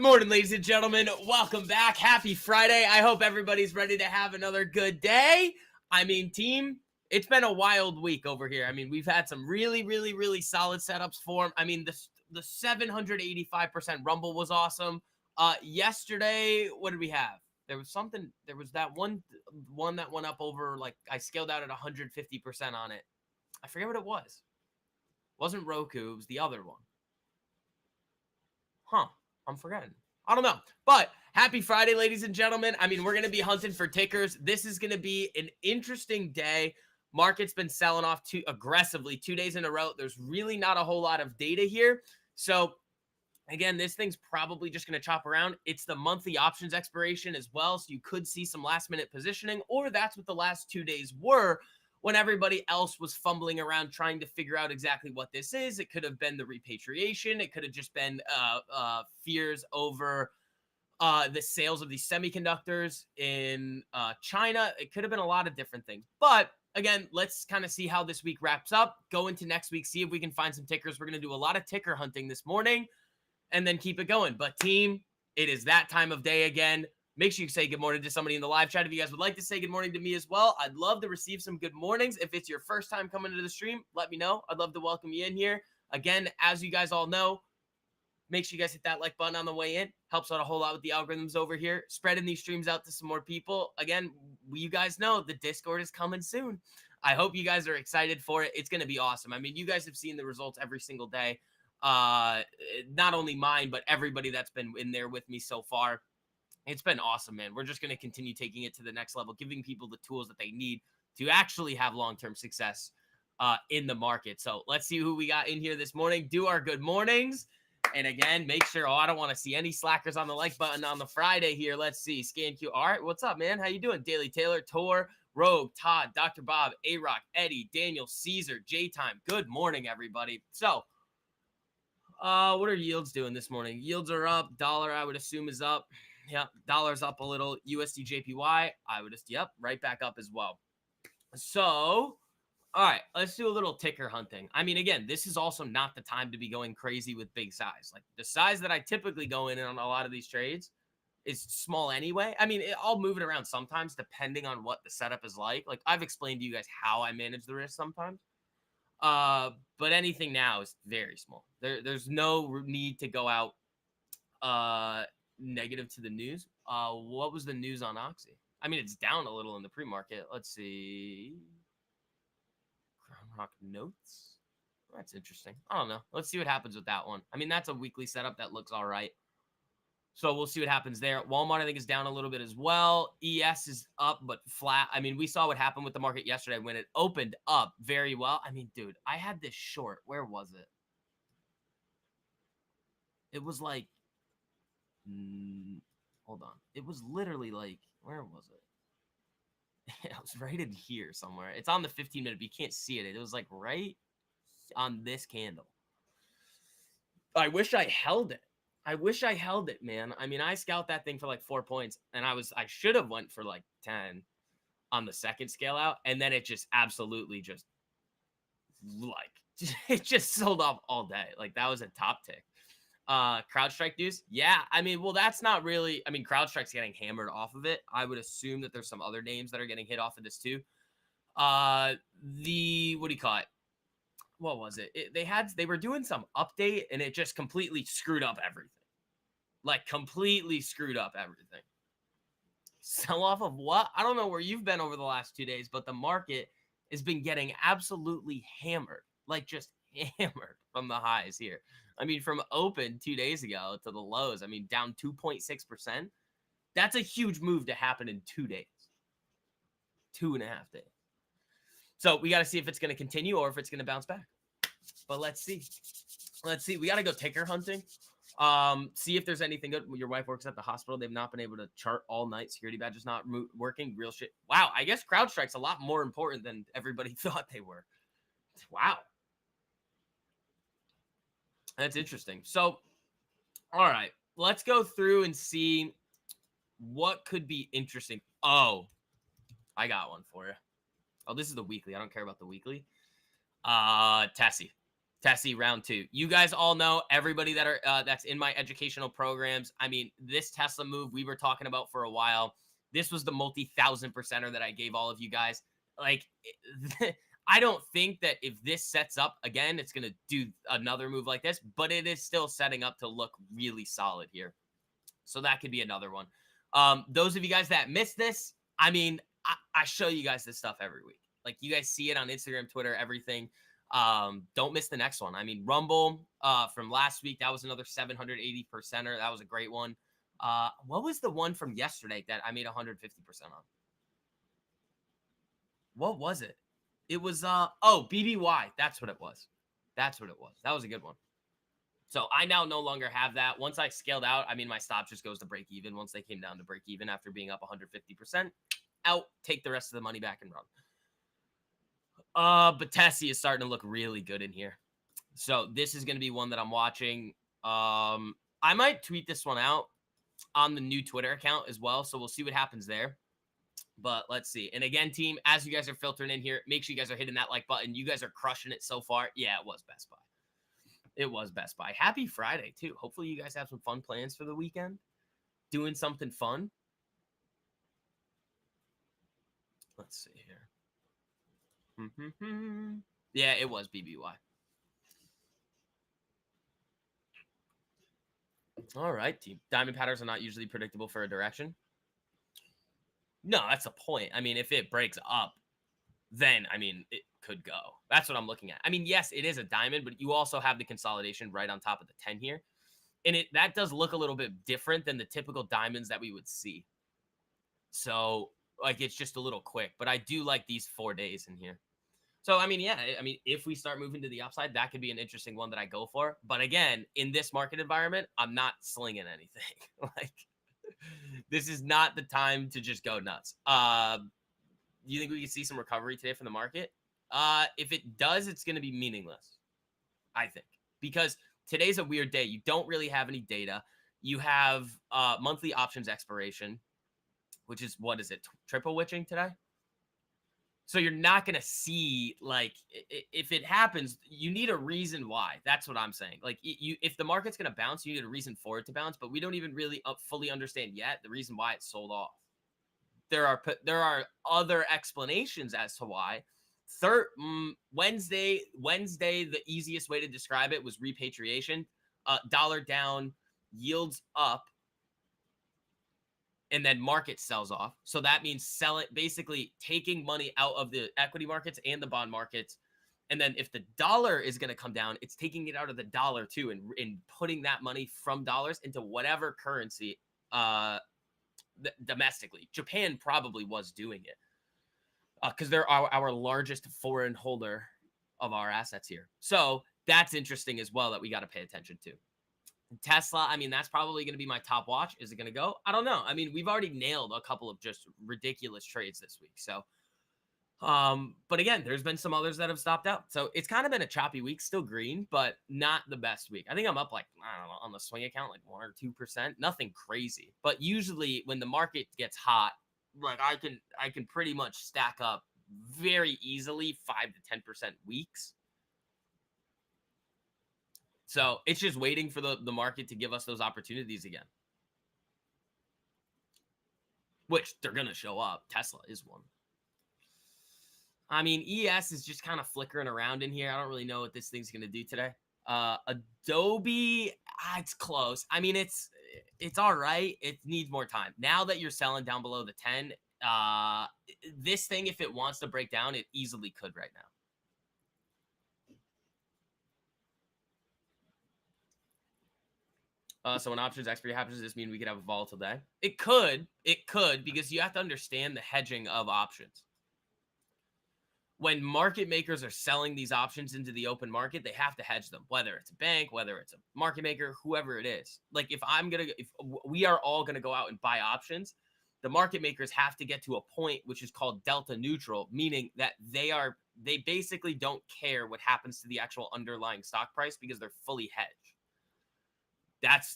morning, ladies and gentlemen. Welcome back. Happy Friday. I hope everybody's ready to have another good day. I mean, team, it's been a wild week over here. I mean, we've had some really solid setups form. I mean, the 785% Rumble was awesome. Yesterday, what did we have? There was that one that went up over, like, I scaled out at 150% on it. I forget what it was. It wasn't Roku. It was the other one. Huh. I'm forgetting. I don't know. But happy Friday, ladies and gentlemen. I mean, we're going to be hunting for tickers. This is going to be an interesting day. Market's been selling off too aggressively 2 days in a row. There's really not a whole lot of data here. So, again, this thing's probably just going to chop around. It's the monthly options expiration as well. So you could see some last-minute positioning, or that's what the last 2 days were, when everybody else was fumbling around trying to figure out exactly what this is. It could have been the repatriation. It could have just been fears over the sales of these semiconductors in China. It could have been a lot of different things. But again, let's kind of see how this week wraps up. Go into next week, see if we can find some tickers. We're going to do a lot of ticker hunting this morning and then keep it going. But team, it is that time of day again. Make sure you say good morning to somebody in the live chat. If you guys would like to say good morning to me as well, I'd love to receive some good mornings. If it's your first time coming to the stream, let me know. I'd love to welcome you in here. Again, as you guys all know, make sure you guys hit that like button on the way in. Helps out a whole lot with the algorithms over here. Spreading these streams out to some more people. Again, you guys know the Discord is coming soon. I hope you guys are excited for it. It's going to be awesome. I mean, you guys have seen the results every single day. Not only mine, but everybody that's been in there with me so far. It's been awesome, man. We're just going to continue taking it to the next level, giving people the tools that they need to actually have long-term success in the market. So let's see who we got in here this morning. Do our good mornings. And again, make sure, I don't want to see any slackers on the like button on the Friday here. Let's see. Scan Q. All right, what's up, man? How you doing? Daily Taylor, Tor, Rogue, Todd, Dr. Bob, A-Rock, Eddie, Daniel, Caesar, J-Time. Good morning, everybody. So, what are yields doing this morning? Yields are up. Dollar, I would assume, is up. Yep, dollar's up a little. USD JPY, I would just, yep, right back up as well. So, all right, let's do a little ticker hunting. I mean, again, this is also not the time to be going crazy with big size. Like, the size that I typically go in on a lot of these trades is small anyway. I mean, I'll move it around sometimes depending on what the setup is like. Like, I've explained to you guys how I manage the risk sometimes. But anything now is very small. There's no need to go out negative to the news. What was the news on Oxy? I mean, it's down a little in the pre-market. Let's see. Crown Rock notes. That's interesting. I don't know. Let's see what happens with that one. I mean, that's a weekly setup that looks all right. So we'll see what happens there. Walmart, I think, is down a little bit as well. ES is up, but flat. I mean, we saw what happened with the market yesterday when it opened up very well. I mean, dude, I had this short. Where was it? It was like, hold on. It was literally like, where was it? It was right in here somewhere. It's on the 15-minute, but you can't see it. It was like right on this candle. I wish I held it. I wish I held it, man. I mean, I scalped that thing for like 4 points, and I should have went for like 10 on the second scale out, and then it just absolutely just like it just sold off all day. Like, that was a top tick. CrowdStrike dues, yeah. I mean, well, that's not really. I mean, CrowdStrike's getting hammered off of it. I would assume that there's some other names that are getting hit off of this too. What do you call it? What was it? They were doing some update, and it just completely screwed up everything. Like, completely screwed up everything. Sell off of what? I don't know where you've been over the last 2 days, but the market has been getting absolutely hammered. Like, just hammered from the highs here. I mean, from open 2 days ago to the lows, I mean, down 2.6%. That's a huge move to happen in 2 days. 2.5 days. So we got to see if it's going to continue or if it's going to bounce back. But let's see. Let's see. We got to go ticker hunting. See if there's anything good. Your wife works at the hospital. They've not been able to chart all night. Security badges not working. Real shit. Wow. I guess CrowdStrike's a lot more important than everybody thought they were. Wow. That's interesting. So, all right. Let's go through and see what could be interesting. Oh, I got one for you. Oh, this is the weekly. I don't care about the weekly. Tessie. Tessie, round 2. You guys all know, everybody that are that's in my educational programs. I mean, this Tesla move we were talking about for a while. This was the multi-1,000%er that I gave all of you guys. Like, I don't think that if this sets up again, it's going to do another move like this, but it is still setting up to look really solid here. So that could be another one. Those of you guys that missed this, I mean, I show you guys this stuff every week. Like, you guys see it on Instagram, Twitter, everything. Don't miss the next one. I mean, Rumble from last week, that was another 780%er. That was a great one. What was the one from yesterday that I made 150% on? What was it? It was BBY. That's what it was. That was a good one. So I now no longer have that. Once I scaled out, I mean, my stop just goes to break even. Once they came down to break even after being up 150%, out, take the rest of the money back and run. But Tessie is starting to look really good in here. So this is going to be one that I'm watching. I might tweet this one out on the new Twitter account as well. So we'll see what happens there. But let's see. And again, team, as you guys are filtering in here, make sure you guys are hitting that like button. You guys are crushing it so far. Yeah, it was Best Buy. It was Best Buy. Happy Friday, too. Hopefully you guys have some fun plans for the weekend. Doing something fun. Let's see here. Yeah, it was BBY. All right, team. Diamond patterns are not usually predictable for a direction. No, that's the point. I mean, if it breaks up, then, I mean, it could go. That's what I'm looking at. I mean, yes, it is a diamond, but you also have the consolidation right on top of the 10 here. And that does look a little bit different than the typical diamonds that we would see. So, like, it's just a little quick. But I do like these 4 days in here. So, I mean, yeah, I mean, if we start moving to the upside, that could be an interesting one that I go for. But again, in this market environment, I'm not slinging anything. Like, this is not the time to just go nuts. You think we can see some recovery today from the market? If it does, it's going to be meaningless, I think, because today's a weird day. You don't really have any data. You have monthly options expiration, which is, what is it, triple witching today? So you're not going to see, like, if it happens, you need a reason why. That's what I'm saying. Like, if the market's going to bounce, you need a reason for it to bounce, but we don't even really fully understand yet the reason why it sold off. There are other explanations as to why. Wednesday, the easiest way to describe it was repatriation. Dollar down, yields up, and then market sells off. So that means basically taking money out of the equity markets and the bond markets. And then if the dollar is going to come down, it's taking it out of the dollar too, and putting that money from dollars into whatever currency domestically. Japan probably was doing it because they're our largest foreign holder of our assets here. So that's interesting as well that we got to pay attention to. Tesla, I mean, that's probably going to be my top watch. Is it going to go? I don't know. I mean, we've already nailed a couple of just ridiculous trades this week. So, but again, there's been some others that have stopped out. So it's kind of been a choppy week, still green, but not the best week. I think I'm up like, I don't know, on the swing account, like 1 or 2%, nothing crazy. But usually when the market gets hot, like I can pretty much stack up very easily 5 to 10% weeks. So it's just waiting for the market to give us those opportunities again, which they're going to show up. Tesla is one. I mean, ES is just kind of flickering around in here. I don't really know what this thing's going to do today. Adobe, it's close. I mean, it's all right. It needs more time. Now that you're selling down below the 10, this thing, if it wants to break down, it easily could right now. So when options expiry happens, does this mean we could have a volatile day? It could, because you have to understand the hedging of options. When market makers are selling these options into the open market, they have to hedge them, whether it's a bank, whether it's a market maker, whoever it is. Like if we are all going to go out and buy options, the market makers have to get to a point which is called delta neutral, meaning that they basically don't care what happens to the actual underlying stock price because they're fully hedged.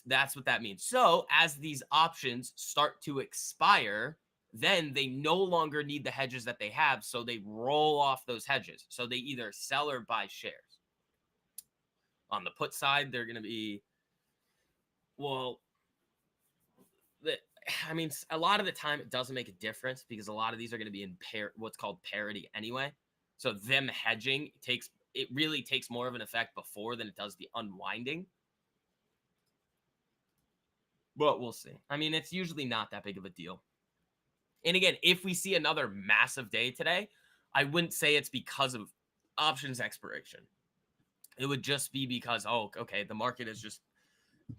That's what that means. So as these options start to expire, then they no longer need the hedges that they have. So they roll off those hedges. So they either sell or buy shares. On the put side, they're going to be, well, I mean, a lot of the time it doesn't make a difference because a lot of these are going to be in what's called parity anyway. So them hedging really takes more of an effect before than it does the unwinding. But we'll see. I mean, it's usually not that big of a deal. And again, if we see another massive day today, I wouldn't say it's because of options expiration. It would just be because, oh, okay, the market has just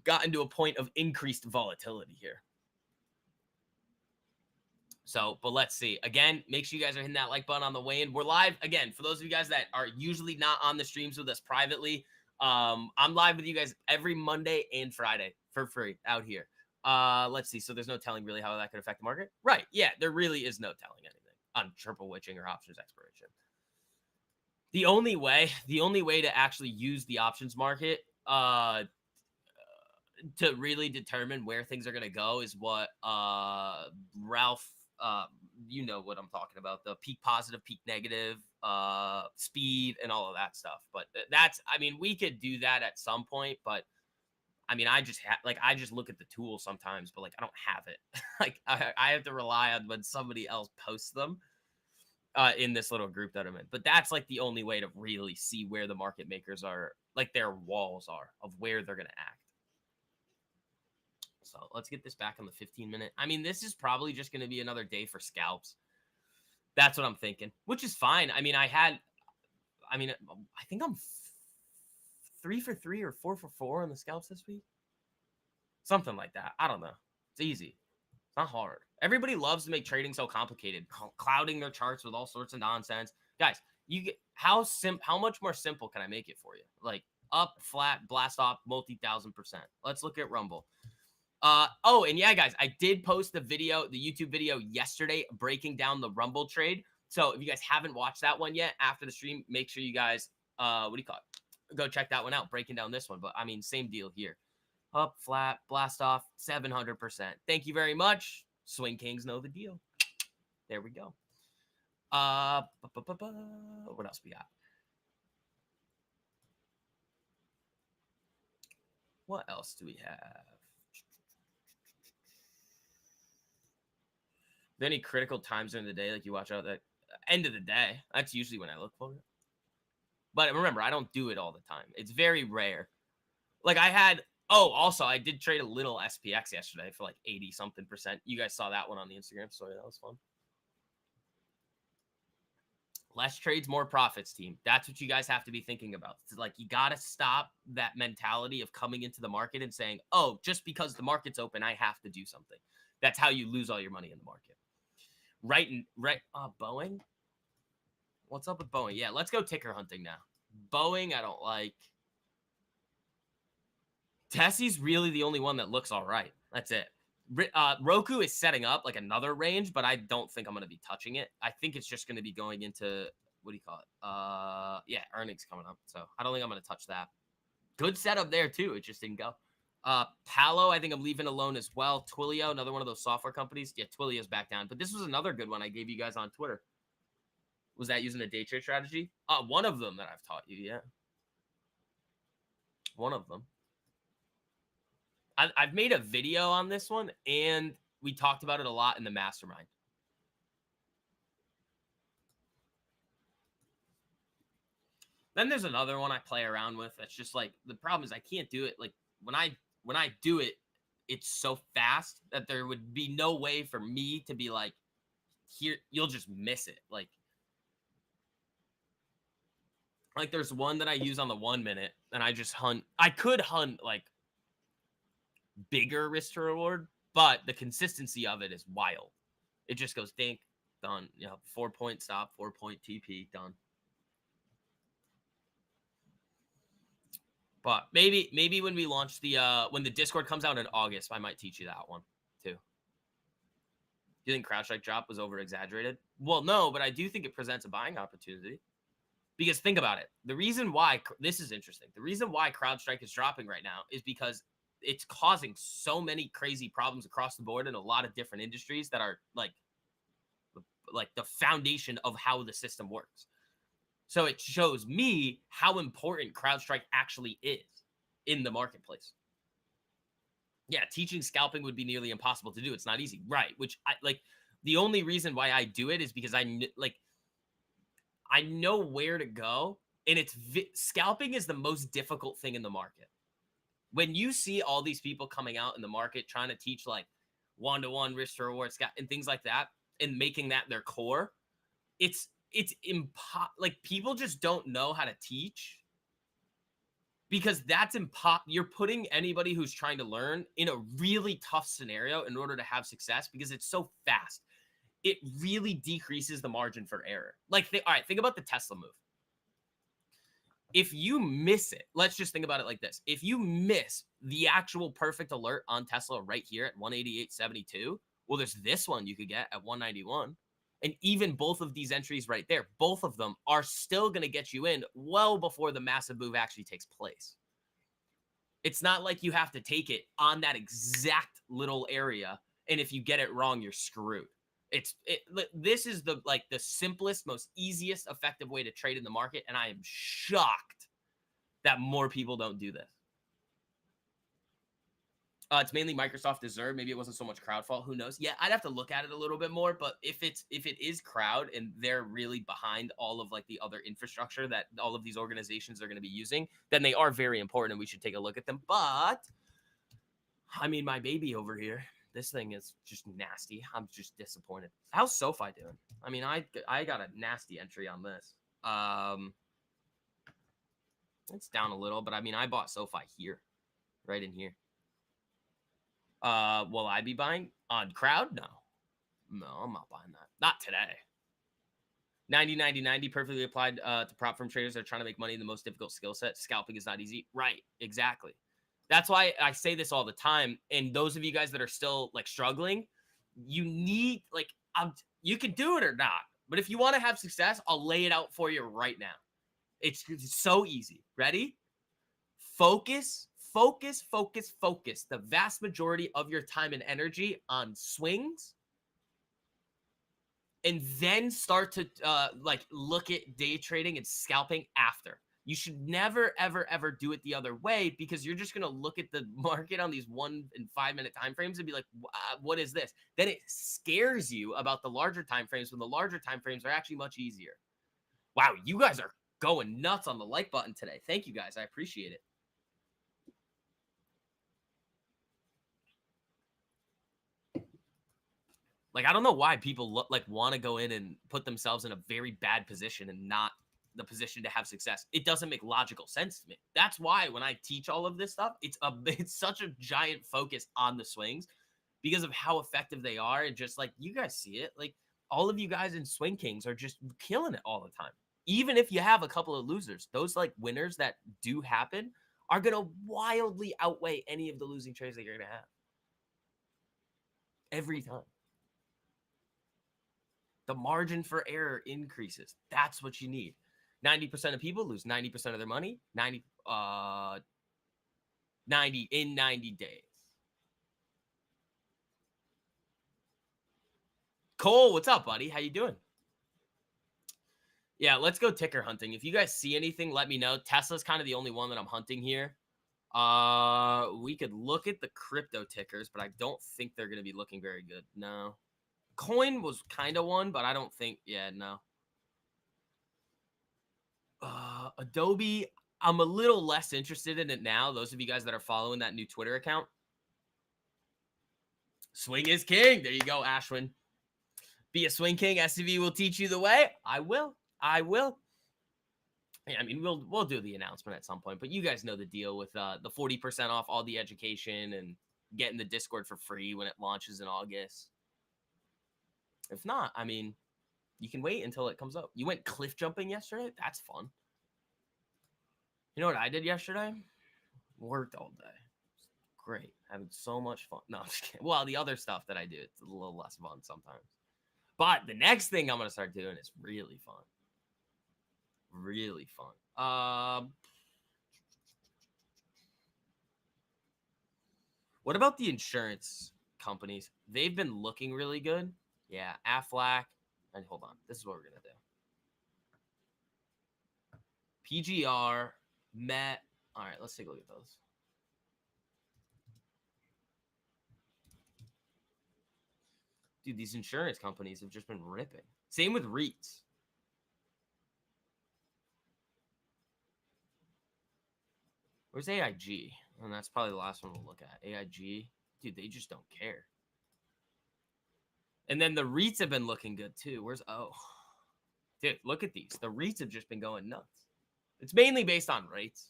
gotten to a point of increased volatility here. So, but let's see. Again, make sure you guys are hitting that like button on the way in. We're live again. For those of you guys that are usually not on the streams with us privately, I'm live with you guys every Monday and Friday for free out here. Let's see. So there's no telling really how that could affect the market. Right. Yeah, there really is no telling anything on triple witching or options expiration. The only way to actually use the options market to really determine where things are going to go is what Ralph, you know what I'm talking about, the peak positive, peak negative, speed, and all of that stuff. But I mean, we could do that at some point, but I mean, I just look at the tool sometimes, but like, I don't have it. Like, I have to rely on when somebody else posts them in this little group that I'm in. But that's like the only way to really see where the market makers are, like their walls are of where they're going to act. So let's get this back on the 15-minute. I mean, this is probably just going to be another day for scalps. That's what I'm thinking, which is fine. I mean, I think I'm 3 for 3 or 4 for 4 on the scalps this week. Something like that. I don't know. It's easy. It's not hard. Everybody loves to make trading so complicated, clouding their charts with all sorts of nonsense. Guys, you get how much more simple can I make it for you? Like up, flat, blast off, multi-1,000%. Let's look at Rumble. Oh, and yeah, guys, I did post the YouTube video yesterday breaking down the Rumble trade. So if you guys haven't watched that one yet after the stream, make sure you guys, go check that one out, breaking down this one. But I mean, same deal here. Up, flat, blast off, 700%. Thank you very much. Swing Kings know the deal. There we go. What else we got? What else do we have? There any critical times during the day, like you watch out that end of the day? That's usually when I look for it. But remember, I don't do it all the time. It's very rare. Like also, I did trade a little SPX yesterday for like 80-something%. You guys saw that one on the Instagram story. That was fun. Less trades, more profits, team. That's what you guys have to be thinking about. It's like, you got to stop that mentality of coming into the market and saying, oh, just because the market's open, I have to do something. That's how you lose all your money in the market. Right. Boeing. What's up with Boeing? Yeah, let's go ticker hunting now. Boeing, I don't like. Tessie's really the only one that looks all right. That's it. Roku is setting up like another range, but I don't think I'm going to be touching it. I think it's just going to be going into, what do you call it? Yeah, earnings coming up. So I don't think I'm going to touch that. Good setup there too. It just didn't go. Palo, I think I'm leaving alone as well. Twilio, another one of those software companies. Yeah, Twilio's back down. But this was another good one I gave you guys on Twitter. Was that using a day trade strategy? One of them that I've taught you, yeah. One of them. I've made a video on this one, and we talked about it a lot in the mastermind. Then there's another one I play around with. That's just like, the problem is I can't do it. Like when I do it, it's so fast that there would be no way for me to be like, here, you'll just miss it. Like there's one that I use on the 1 minute, and I just hunt. I could hunt like bigger risk to reward, but the consistency of it is wild. It just goes dink, done. 4-point stop, 4-point TP, done. But maybe when we launch when the Discord comes out in August, I might teach you that one too. Do you think CrowdStrike drop was over exaggerated? Well, no, but I do think it presents a buying opportunity. Because think about it. The reason why this is interesting. The reason why CrowdStrike is dropping right now is because it's causing so many crazy problems across the board in a lot of different industries that are like the foundation of how the system works. So it shows me how important CrowdStrike actually is in the marketplace. Yeah, teaching scalping would be nearly impossible to do. It's not easy, right? Which I like. The only reason why I do it is because I know where to go, and scalping is the most difficult thing in the market. When you see all these people coming out in the market trying to teach like one-to-one risk to reward and things like that, and making that their core, it's like people just don't know how to teach, because that's you're putting anybody who's trying to learn in a really tough scenario in order to have success, because it's so fast. It really decreases the margin for error. Like, all right, think about the Tesla move. If you miss it, let's just think about it like this. If you miss the actual perfect alert on Tesla right here at 188.72, well, there's this one you could get at 191. And even both of these entries right there, both of them are still going to get you in well before the massive move actually takes place. It's not like you have to take it on that exact little area, and if you get it wrong, you're screwed. This is the simplest, most easiest, effective way to trade in the market, and I am shocked that more people don't do this. It's mainly Microsoft deserve. Maybe it wasn't so much crowd fault. Who knows? Yeah, I'd have to look at it a little bit more. But if it is crowd and they're really behind all of like the other infrastructure that all of these organizations are going to be using, then they are very important and we should take a look at them. But I mean, my baby over here, this thing is just nasty. I'm just disappointed. How's SoFi doing? I mean, I got a nasty entry on this. It's down a little, but I mean, I bought SoFi here, right in here. Will I be buying on crowd? No, I'm not buying that. Not today. 90 perfectly applied to prop firm traders that are trying to make money in the most difficult skill set. Scalping is not easy. Right. Exactly. That's why I say this all the time. And those of you guys that are still like struggling, you need you can do it or not. But if you want to have success, I'll lay it out for you right now. It's so easy. Ready? Focus the vast majority of your time and energy on swings, and then start to look at day trading and scalping after. You should never, ever, ever do it the other way, because you're just going to look at the market on these 1 and 5 minute time frames and be like, what is this? Then it scares you about the larger time frames, when the larger time frames are actually much easier. Wow, you guys are going nuts on the like button today. Thank you guys. I appreciate it. Like, I don't know why people want to go in and put themselves in a very bad position and not the position to have success. It doesn't make logical sense to me. That's why when I teach all of this stuff, it's such a giant focus on the swings, because of how effective they are. And just like you guys see it, like all of you guys in Swing Kings are just killing it all the time. Even if you have a couple of losers, those like winners that do happen are going to wildly outweigh any of the losing trades that you're going to have. Every time. The margin for error increases. That's what you need. 90% of people lose 90% of their money, 90 in 90 days. Cole, what's up, buddy? How you doing? Yeah, let's go ticker hunting. If you guys see anything, let me know. Tesla's kind of the only one that I'm hunting here. We could look at the crypto tickers, but I don't think they're going to be looking very good. No. Coin was kind of one, but I don't think, yeah, no. Adobe, I'm a little less interested in it now. Those of you guys that are following that new Twitter account. Swing is king. There you go, Ashwin. Be a swing king. SCV will teach you the way. I will. Yeah, I mean, we'll do the announcement at some point, but you guys know the deal with the 40% off all the education and getting the Discord for free when it launches in August. If not, I mean, you can wait until it comes up. You went cliff jumping yesterday? That's fun. You know what I did yesterday? Worked all day. Great. Having so much fun. No, I'm just kidding. Well, the other stuff that I do, it's a little less fun sometimes. But the next thing I'm going to start doing is really fun. Really fun. What about the insurance companies? They've been looking really good. Yeah, Aflac. And hold on. This is what we're going to do. PGR, Met. All right, let's take a look at those. Dude, these insurance companies have just been ripping. Same with REITs. Where's AIG? And that's probably the last one we'll look at. AIG. Dude, they just don't care. And then the REITs have been looking good too. Where's O? Dude, look at these. The REITs have just been going nuts. It's mainly based on rates.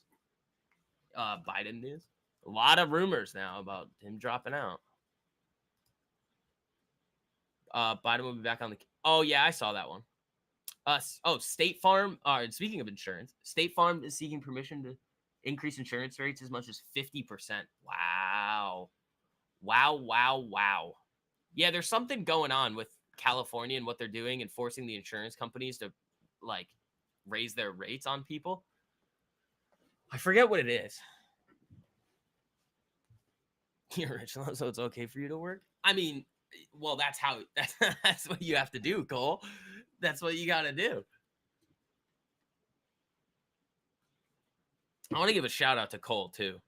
Biden news. A lot of rumors now about him dropping out. Biden will be back on the... Oh, yeah, I saw that one. State Farm. Speaking of insurance, State Farm is seeking permission to increase insurance rates as much as 50%. Wow. Wow. Yeah, there's something going on with California and what they're doing and forcing the insurance companies to, like, raise their rates on people. I forget what it is. You're rich, so it's okay for you to work? I mean, well, that's what you have to do, Cole. That's what you got to do. I want to give a shout out to Cole, too.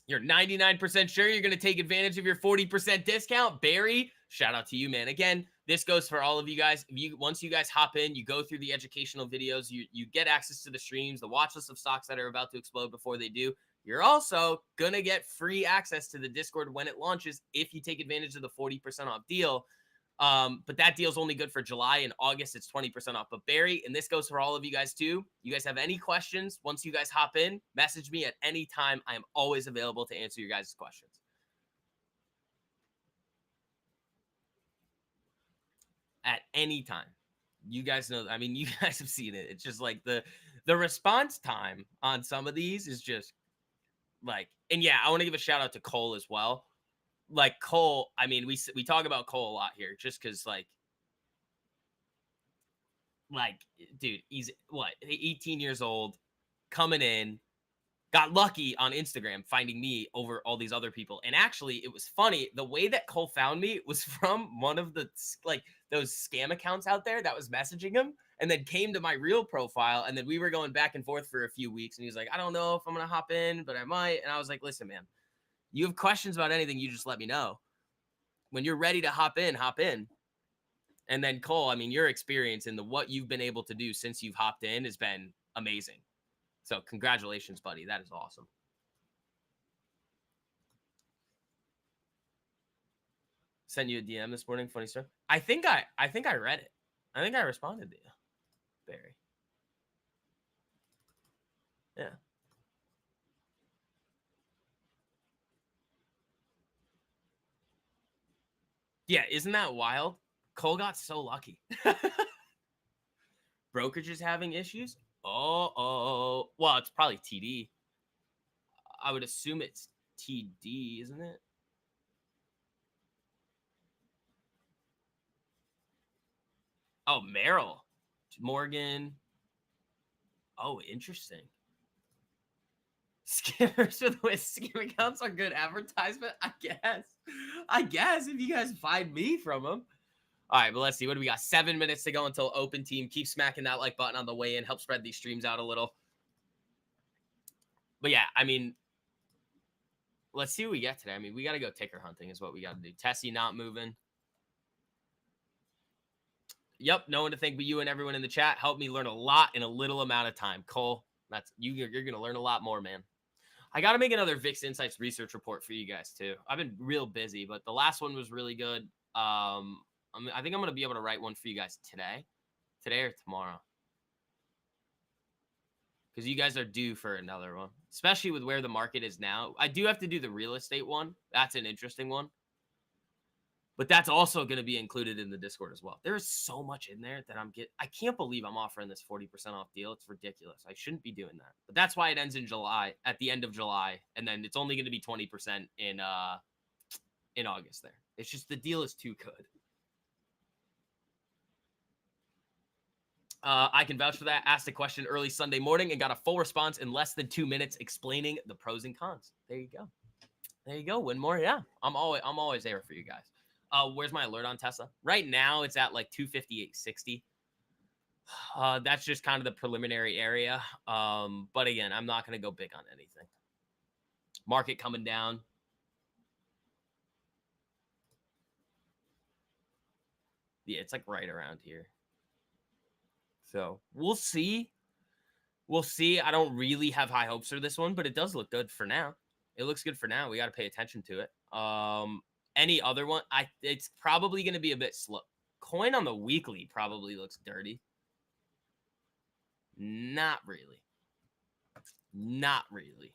You're 99% sure you're going to take advantage of your 40% discount? Barry, shout out to you, man. Again, this goes for all of you guys. Once you guys hop in, you go through the educational videos, you get access to the streams, the watch list of stocks that are about to explode before they do. You're also going to get free access to the Discord when it launches if you take advantage of the 40% off deal. But that deal's only good for July. In August, it's 20% off. But Barry, and this goes for all of you guys too. You guys have any questions? Once you guys hop in, message me at any time. I am always available to answer your guys' questions. At any time. You guys know, I mean, you guys have seen it. It's just like the response time on some of these is just like, and yeah, I want to give a shout out to Cole as well. Like Cole, I mean, we talk about Cole a lot here just because like, dude, he's what, 18 years old, coming in, got lucky on Instagram finding me over all these other people. And actually, it was funny. The way that Cole found me was from one of the, like, those scam accounts out there that was messaging him and then came to my real profile. And then we were going back and forth for a few weeks. And he was like, I don't know if I'm going to hop in, but I might. And I was like, listen, man, you have questions about anything, you just let me know. When you're ready to hop in, hop in. And then Cole, I mean, your experience and what you've been able to do since you've hopped in has been amazing. So congratulations, buddy. That is awesome. Sent you a DM this morning, funny stuff. I think I read it. I think I responded to you, Barry. Yeah. Yeah, isn't that wild? Cole got so lucky. Brokerage is having issues? Oh. Well, it's probably TD. I would assume it's TD, isn't it? Oh, Merrill. Morgan. Oh, interesting. Skimmers with skim accounts are good advertisement, I guess if you guys find me from them. All right, but let's see. What do we got? 7 minutes to go until open team. Keep smacking that like button on the way in. Help spread these streams out a little. But yeah, I mean, let's see what we get today. I mean, we got to go ticker hunting is what we got to do. Tessie not moving. Yep, no one to thank but you and everyone in the chat. Helped me learn a lot in a little amount of time. Cole, you're going to learn a lot more, man. I got to make another VIX Insights research report for you guys, too. I've been real busy, but the last one was really good. I think I'm going to be able to write one for you guys today or tomorrow. Because you guys are due for another one, especially with where the market is now. I do have to do the real estate one. That's an interesting one. But that's also going to be included in the Discord as well. There is so much in there that I can't believe I'm offering this 40% off deal. It's ridiculous. I shouldn't be doing that. But that's why it ends in July, at the end of July. And then it's only going to be 20% in August there. It's just the deal is too good. I can vouch for that. Asked a question early Sunday morning and got a full response in less than 2 minutes explaining the pros and cons. There you go. There you go. Winmore. Yeah, I'm always there for you guys. Where's my alert on Tesla? Right now, it's at like 258.60. That's just kind of the preliminary area. But again, I'm not going to go big on anything. Market coming down. Yeah, it's like right around here. So we'll see. We'll see. I don't really have high hopes for this one, but it does look good for now. It looks good for now. We got to pay attention to it. Any other one? It's probably going to be a bit slow. Coin on the weekly probably looks dirty. Not really. Not really.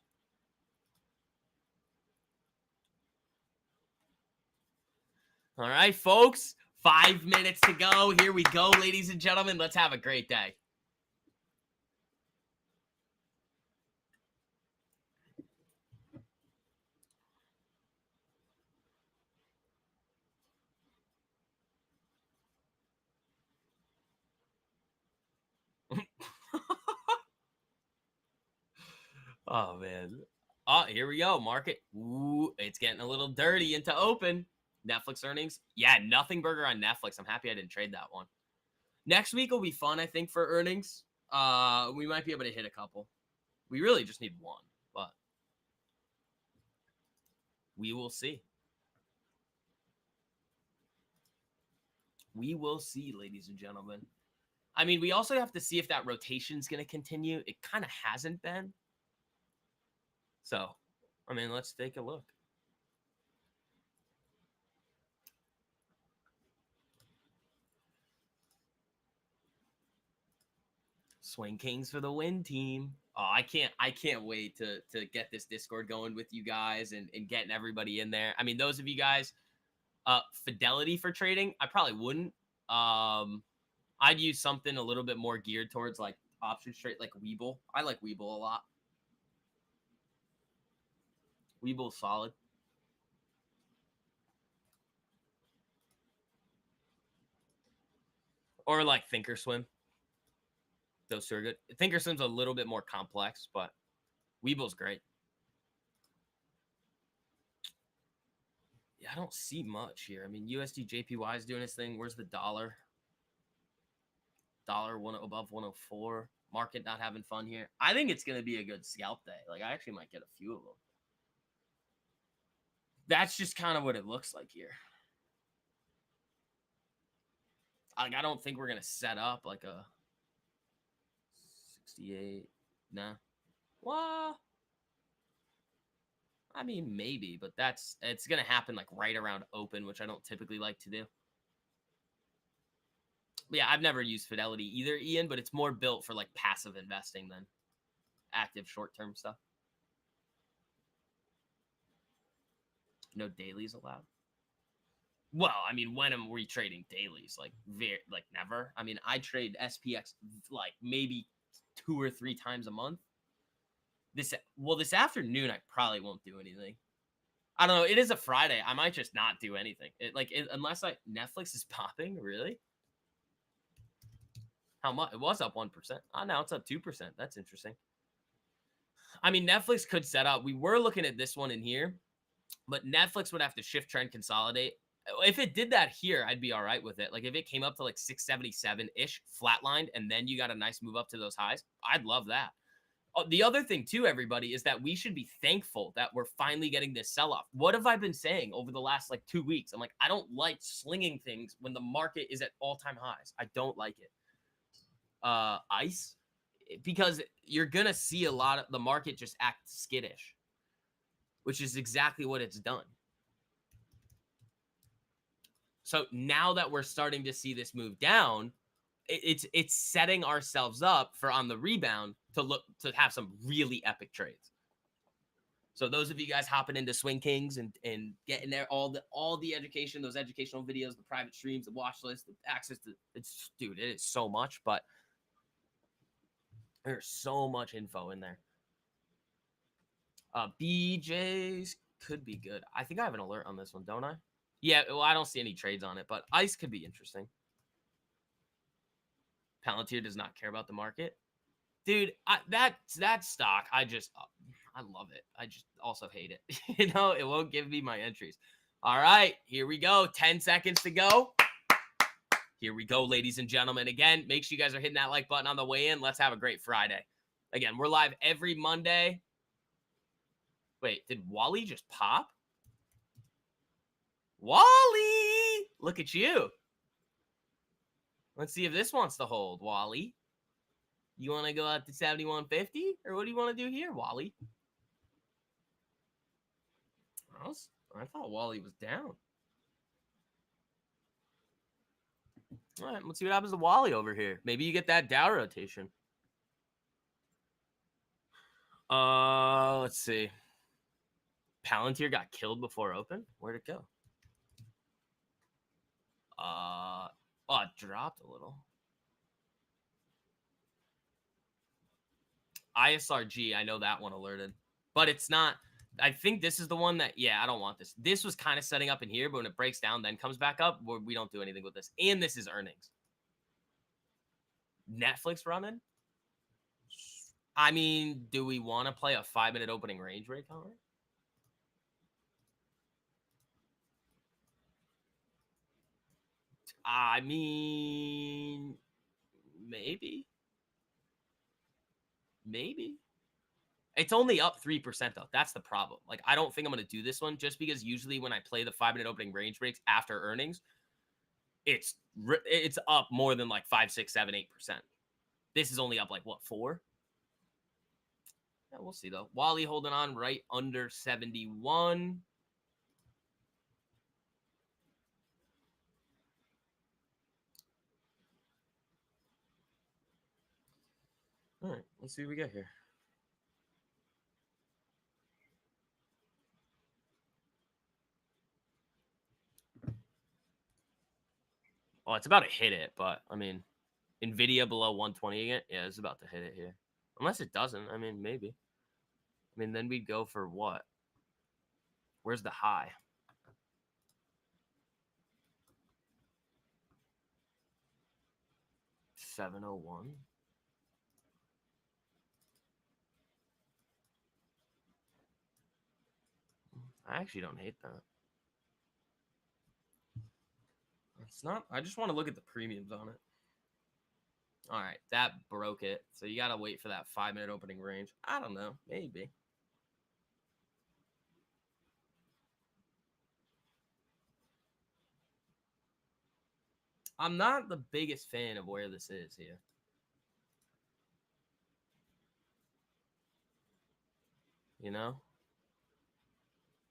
All right, folks. 5 minutes to go. Here we go, ladies and gentlemen. Let's have a great day. Oh, man. Oh, here we go. Market. Ooh, it's getting a little dirty into open. Netflix earnings. Yeah, nothing burger on Netflix. I'm happy I didn't trade that one. Next week will be fun, I think, for earnings. We might be able to hit a couple. We really just need one, but we will see. We will see, ladies and gentlemen. I mean, we also have to see if that rotation is going to continue. It kind of hasn't been. So, I mean, let's take a look. Swing Kings for the win, team. Oh, I can't wait to get this Discord going with you guys and getting everybody in there. I mean, those of you guys, fidelity for trading, I probably wouldn't. I'd use something a little bit more geared towards like options trade, like Webull. I like Webull a lot. Webull's solid. Or like Thinkorswim. Those two are good. Thinkorswim's a little bit more complex, but Webull's great. Yeah, I don't see much here. I mean, USD JPY is doing his thing. Where's the dollar? Dollar above 104. Market not having fun here. I think it's going to be a good scalp day. Like, I actually might get a few of them. That's just kind of what it looks like here. Like, I don't think we're going to set up like a 68. Nah. Well, I mean, maybe, but it's going to happen like right around open, which I don't typically like to do. But yeah, I've never used Fidelity either, Ian, but it's more built for like passive investing than active short-term stuff. No dailies allowed. Well, I mean, when am we trading dailies? Like, never. I mean, I trade SPX like maybe 2 or 3 times a month. This afternoon I probably won't do anything. I don't know. It is a Friday. I might just not do anything. Unless Netflix is popping. Really? How much? It was up 1%. Oh, now it's up 2%. That's interesting. I mean, Netflix could set up. We were looking at this one in here, but Netflix would have to shift trend consolidate. If it did that here, I'd be all right with it. Like if it came up to like 677-ish, flatlined, and then you got a nice move up to those highs, I'd love that. The other thing too, everybody, is that we should be thankful that we're finally getting this sell-off. What have I been saying over the last like 2 weeks? I'm like, I don't like slinging things when the market is at all-time highs. I don't like it. ICE, because you're going to see a lot of the market just act skittish, which is exactly what it's done. So now that we're starting to see this move down, it's setting ourselves up for on the rebound to have some really epic trades. So those of you guys hopping into Swing Kings and getting there, all the education, those educational videos, the private streams, the watch list, the access to dude, it is so much, but there's so much info in there. BJ's could be good. I think I have an alert on this one, don't I? Yeah, well, I don't see any trades on it, but ICE could be interesting. Palantir does not care about the market. Dude, that stock, I love it. I just also hate it. It won't give me my entries. All right, here we go. 10 seconds to go. Here we go, ladies and gentlemen. Again, make sure you guys are hitting that like button on the way in. Let's have a great Friday. Again, we're live every Monday. Wait, did Wally just pop? Wally! Look at you. Let's see if this wants to hold, Wally. You want to go out to 71.50? Or what do you want to do here, Wally? I thought Wally was down. All right, let's see what happens to Wally over here. Maybe you get that Dow rotation. Let's see. Palantir got killed before open. Where'd it go? Oh, it dropped a little. ISRG, I know that one alerted, but it's not. I think this is the one that, yeah, I don't want this. This was kind of setting up in here, but when it breaks down, then comes back up, we don't do anything with this. And this is earnings. Netflix running? I mean, do we want to play a 5-minute opening range break on it? I mean, maybe. Maybe. It's only up 3%, though. That's the problem. Like, I don't think I'm going to do this one just because usually when I play the 5-minute opening range breaks after earnings, it's up more than like 5, 6, 7, 8%. This is only up like, what, 4? Yeah, we'll see, though. Wally holding on right under 71. All right, let's see what we get here. Oh, it's about to hit it, but, I mean, NVIDIA below 120 again? Yeah, it's about to hit it here. Unless it doesn't. I mean, maybe. I mean, then we'd go for what? Where's the high? $701. I actually don't hate that. It's not. I just want to look at the premiums on it. All right, that broke it. So you got to wait for that 5-minute opening range. I don't know. Maybe. I'm not the biggest fan of where this is here. You know?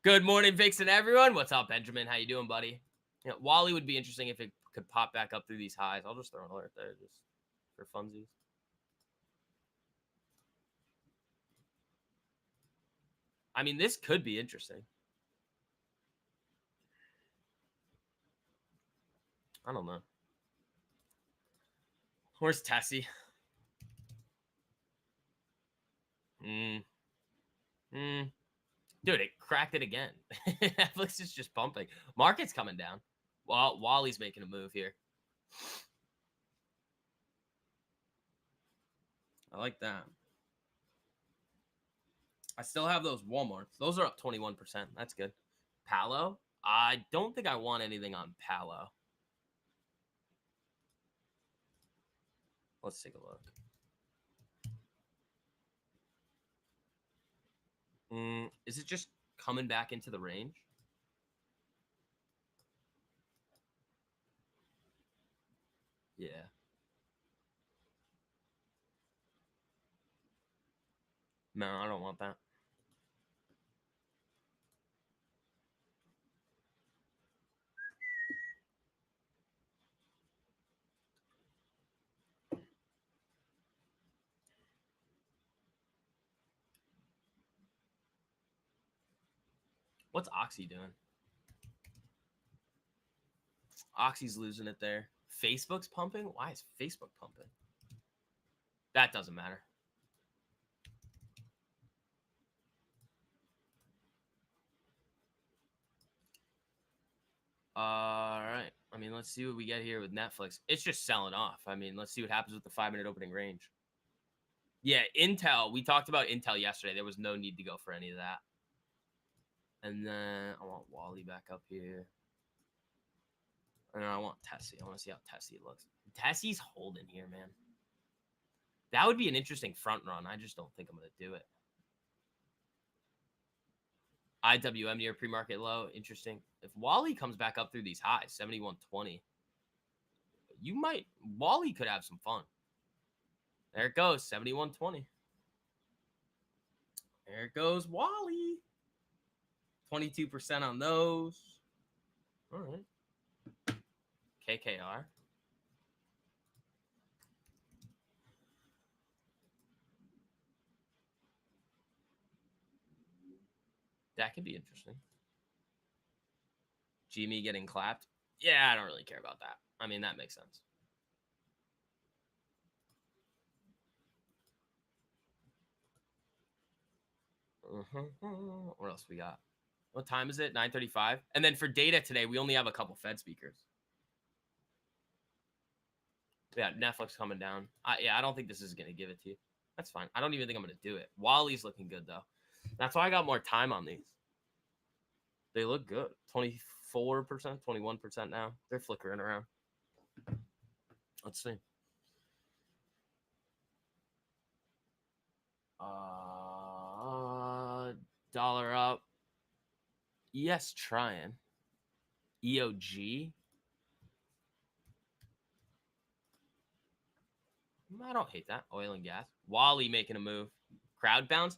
Good morning, Vixen, everyone. What's up, Benjamin? How you doing, buddy? You know, Wally would be interesting if it could pop back up through these highs. I'll just throw an alert there just for funsies. I mean, this could be interesting. I don't know. Where's Tessie? Dude, it cracked it again. Netflix is just pumping. Market's coming down. Well, Wally's making a move here. I like that. I still have those Walmarts. Those are up 21%. That's good. Palo? I don't think I want anything on Palo. Let's take a look. Is it just coming back into the range? Yeah. No, I don't want that. What's Oxy doing? Oxy's losing it there. Facebook's pumping? Why is Facebook pumping? That doesn't matter. All right. I mean, let's see what we get here with Netflix. It's just selling off. I mean, let's see what happens with the 5-minute opening range. Yeah, Intel. We talked about Intel yesterday. There was no need to go for any of that. And then I want Wally back up here. And I want Tessie. I want to see how Tessie looks. Tessie's holding here, man. That would be an interesting front run. I just don't think I'm going to do it. IWM near pre-market low. Interesting. If Wally comes back up through these highs, 71.20, you might, Wally could have some fun. There it goes, 71.20. There it goes, Wally. 22% on those. All right. KKR. That could be interesting. Jimmy getting clapped. Yeah, I don't really care about that. I mean, that makes sense. What else we got? What time is it? 9:35. And then for data today, we only have a couple Fed speakers. Yeah, Netflix coming down. Yeah, I don't think this is going to give it to you. That's fine. I don't even think I'm going to do it. Wally's looking good, though. That's why I got more time on these. They look good. 24%, 21% now. They're flickering around. Let's see. Dollar up. Yes, trying. EOG. I don't hate that. Oil and gas. Wally making a move. Crowd bounce.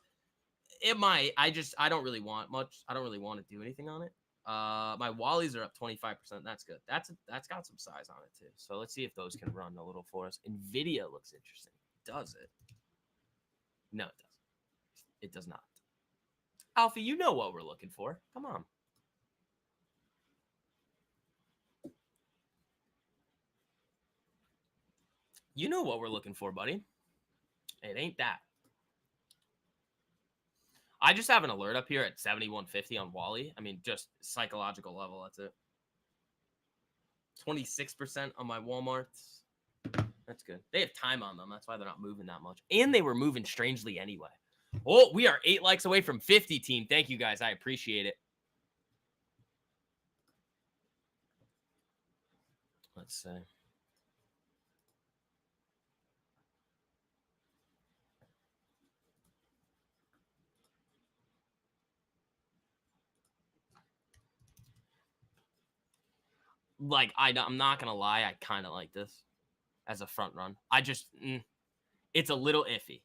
It might. I don't really want much. I don't really want to do anything on it. My Wallies are up 25%. That's good. That's got some size on it too. So let's see if those can run a little for us. Nvidia looks interesting. Does it? No, it doesn't. It does not. Alfie, you know what we're looking for. Come on. You know what we're looking for, buddy. It ain't that. I just have an alert up here at 71.50 on Wally. I mean, just psychological level. That's it. 26% on my Walmarts. That's good. They have time on them. That's why they're not moving that much. And they were moving strangely anyway. Oh, we are 8 likes away from 50, team. Thank you, guys. I appreciate it. Let's see. Like, I'm not going to lie. I kind of like this as a front run. It's a little iffy.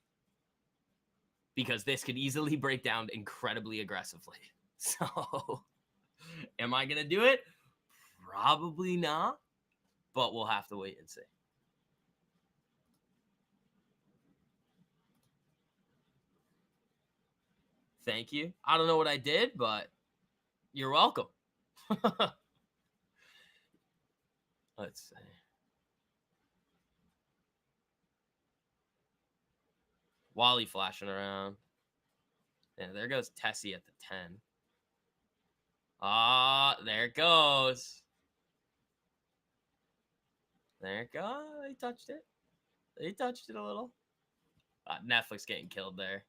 Because this could easily break down incredibly aggressively. So, am I going to do it? Probably not. But we'll have to wait and see. Thank you. I don't know what I did, but you're welcome. Let's see. Wally flashing around. Yeah, there goes Tessie at the 10. There it goes. There it goes. He touched it. He touched it a little. Netflix getting killed there.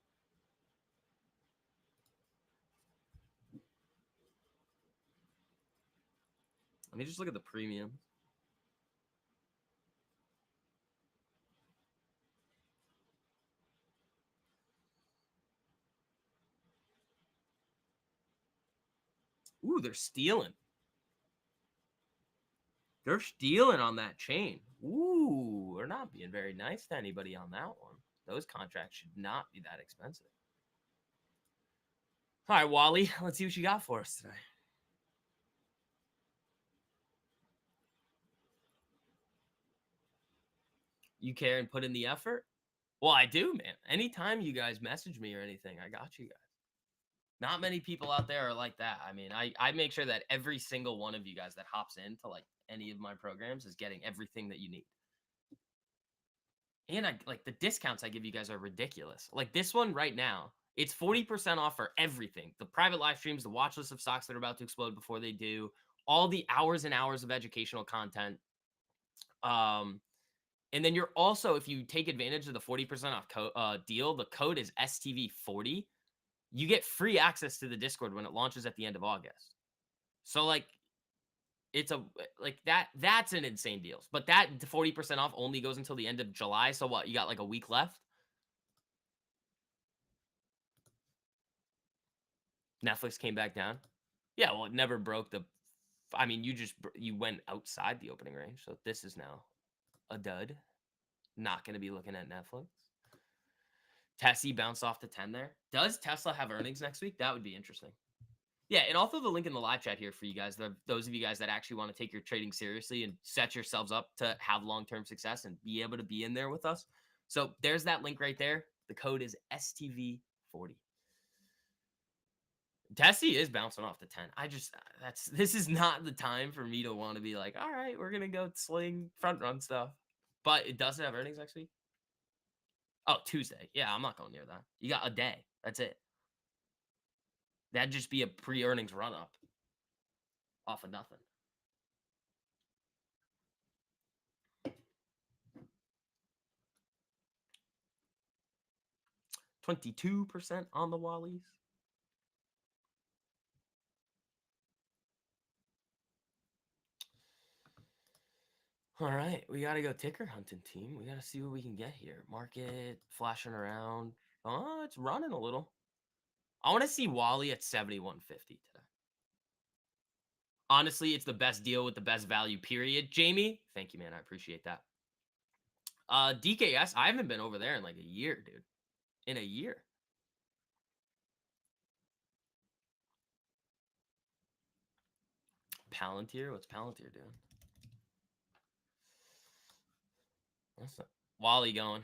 Let me just look at the premium. Ooh, they're stealing. They're stealing on that chain. Ooh, they're not being very nice to anybody on that one. Those contracts should not be that expensive. All right, Wally, let's see what you got for us today. You care and put in the effort? Well, I do, man. Anytime you guys message me or anything, I got you guys. Not many people out there are like that. I mean, I make sure that every single one of you guys that hops into like any of my programs is getting everything that you need. And like the discounts I give you guys are ridiculous. Like this one right now, it's 40% off for everything. The private live streams, the watch list of stocks that are about to explode before they do, all the hours and hours of educational content. And then you're also, if you take advantage of the 40% off deal, the code is STV40. You get free access to the Discord when it launches at the end of August. So like, It's a like that's an insane deal. But that 40% off only goes until the end of July. So what? You got like a week left. Netflix came back down. Yeah, well, it never broke the. I mean, you went outside the opening range, so this is now a dud. Not going to be looking at Netflix. Tessie bounced off to 10 there. Does Tesla have earnings next week? That would be interesting. Yeah, and I'll throw the link in the live chat here for you guys. Those of you guys that actually want to take your trading seriously and set yourselves up to have long-term success and be able to be in there with us. So there's that link right there. The code is STV40. Tessie is bouncing off the 10. This is not the time for me to want to be like, all right, we're gonna go sling front run stuff. But it doesn't have earnings next week. Oh, Tuesday. Yeah, I'm not going near that. You got a day. That's it. That'd just be a pre-earnings run up off of nothing. $22% on the Wallies. All right, we got to go ticker hunting, team. We got to see what we can get here. Market flashing around. Oh, it's running a little. I want to see Wally at 71.50 today. Honestly, it's the best deal with the best value, period. Jamie, thank you, man. I appreciate that. DKS, I haven't been over there in like a year, dude. In a year. Palantir? What's Palantir doing? What's that? Wally going.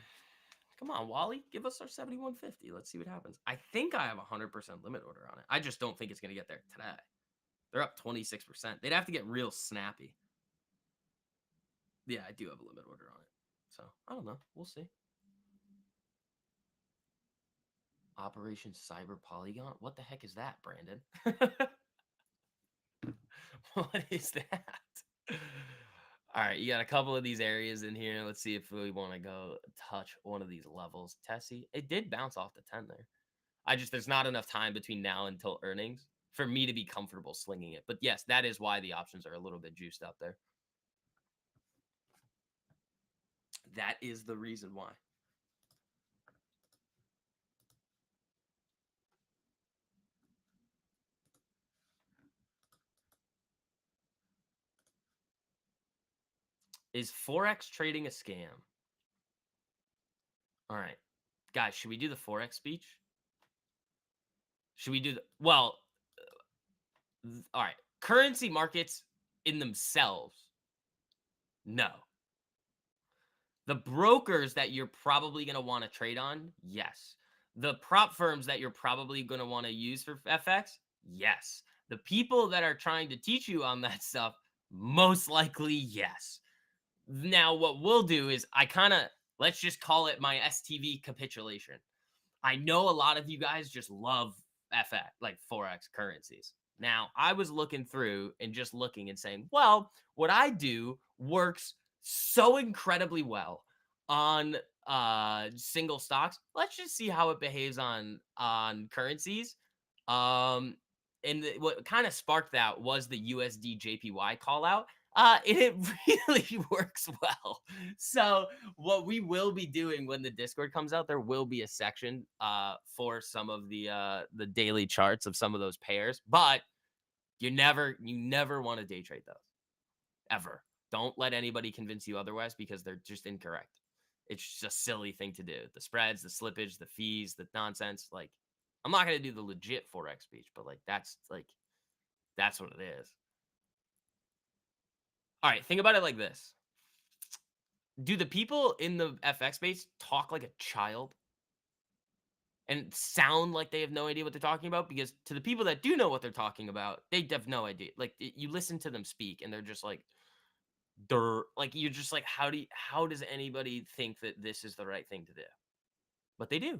Come on, Wally. Give us our 71.50. Let's see what happens. I think I have a 100% limit order on it. I just don't think it's going to get there today. They're up 26%. They'd have to get real snappy. Yeah, I do have a limit order on it. So, I don't know. We'll see. Operation Cyber Polygon? What the heck is that, Brandon? What is that? All right, you got a couple of these areas in here. Let's see if we want to go touch one of these levels. Tessie, it did bounce off the 10 there. There's not enough time between now until earnings for me to be comfortable slinging it. But yes, that is why the options are a little bit juiced up there. That is the reason why. Is Forex trading a scam? All right. Guys, should we do the Forex speech? Should we do the... Well, all right. Currency markets in themselves, no. The brokers that you're probably going to want to trade on, yes. The prop firms that you're probably going to want to use for FX, yes. The people that are trying to teach you on that stuff, most likely, yes. Now, what we'll do is let's just call it my STV capitulation. I know a lot of you guys just love FX, like Forex currencies. Now, I was looking through and just looking and saying, well, what I do works so incredibly well on single stocks. Let's just see how it behaves on currencies. And what kind of sparked that was the USD JPY call out. And it really works well. So what we will be doing when the Discord comes out, there will be a section for some of the daily charts of some of those pairs. But you never want to day trade those. Ever. Don't let anybody convince you otherwise because they're just incorrect. It's just a silly thing to do. The spreads, the slippage, the fees, the nonsense. Like, I'm not going to do the legit Forex speech, but that's what it is. All right, think about it like this. Do the people in the FX space talk like a child and sound like they have no idea what they're talking about? Because to the people that do know what they're talking about, they have no idea. Like, you listen to them speak and they're just like, like, you're just like, how does anybody think that this is the right thing to do? But they do.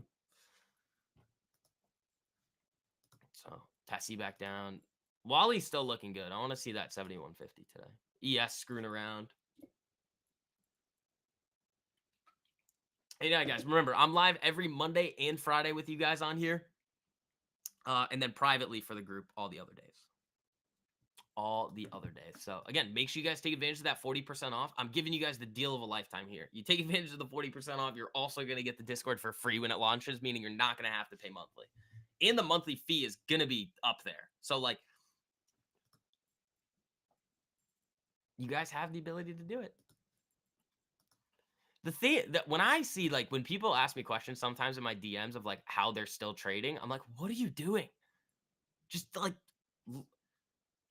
So Tessie back down. Wally's still looking good. I want to see that 71.50 today. ES screwing around. Hey, yeah, guys, remember, I'm live every Monday and Friday with you guys on here. And then privately for the group all the other days. all the other days. So again, make sure you guys take advantage of that 40% off. I'm giving you guys the deal of a lifetime here. You take advantage of the 40% off, you're also going to get the Discord for free when it launches, meaning you're not going to have to pay monthly. And the monthly fee is going to be up there. So like, you guys have the ability to do it. The thing that when I see, like, when people ask me questions sometimes in my DMs of like how they're still trading, I'm like, what are you doing? Just like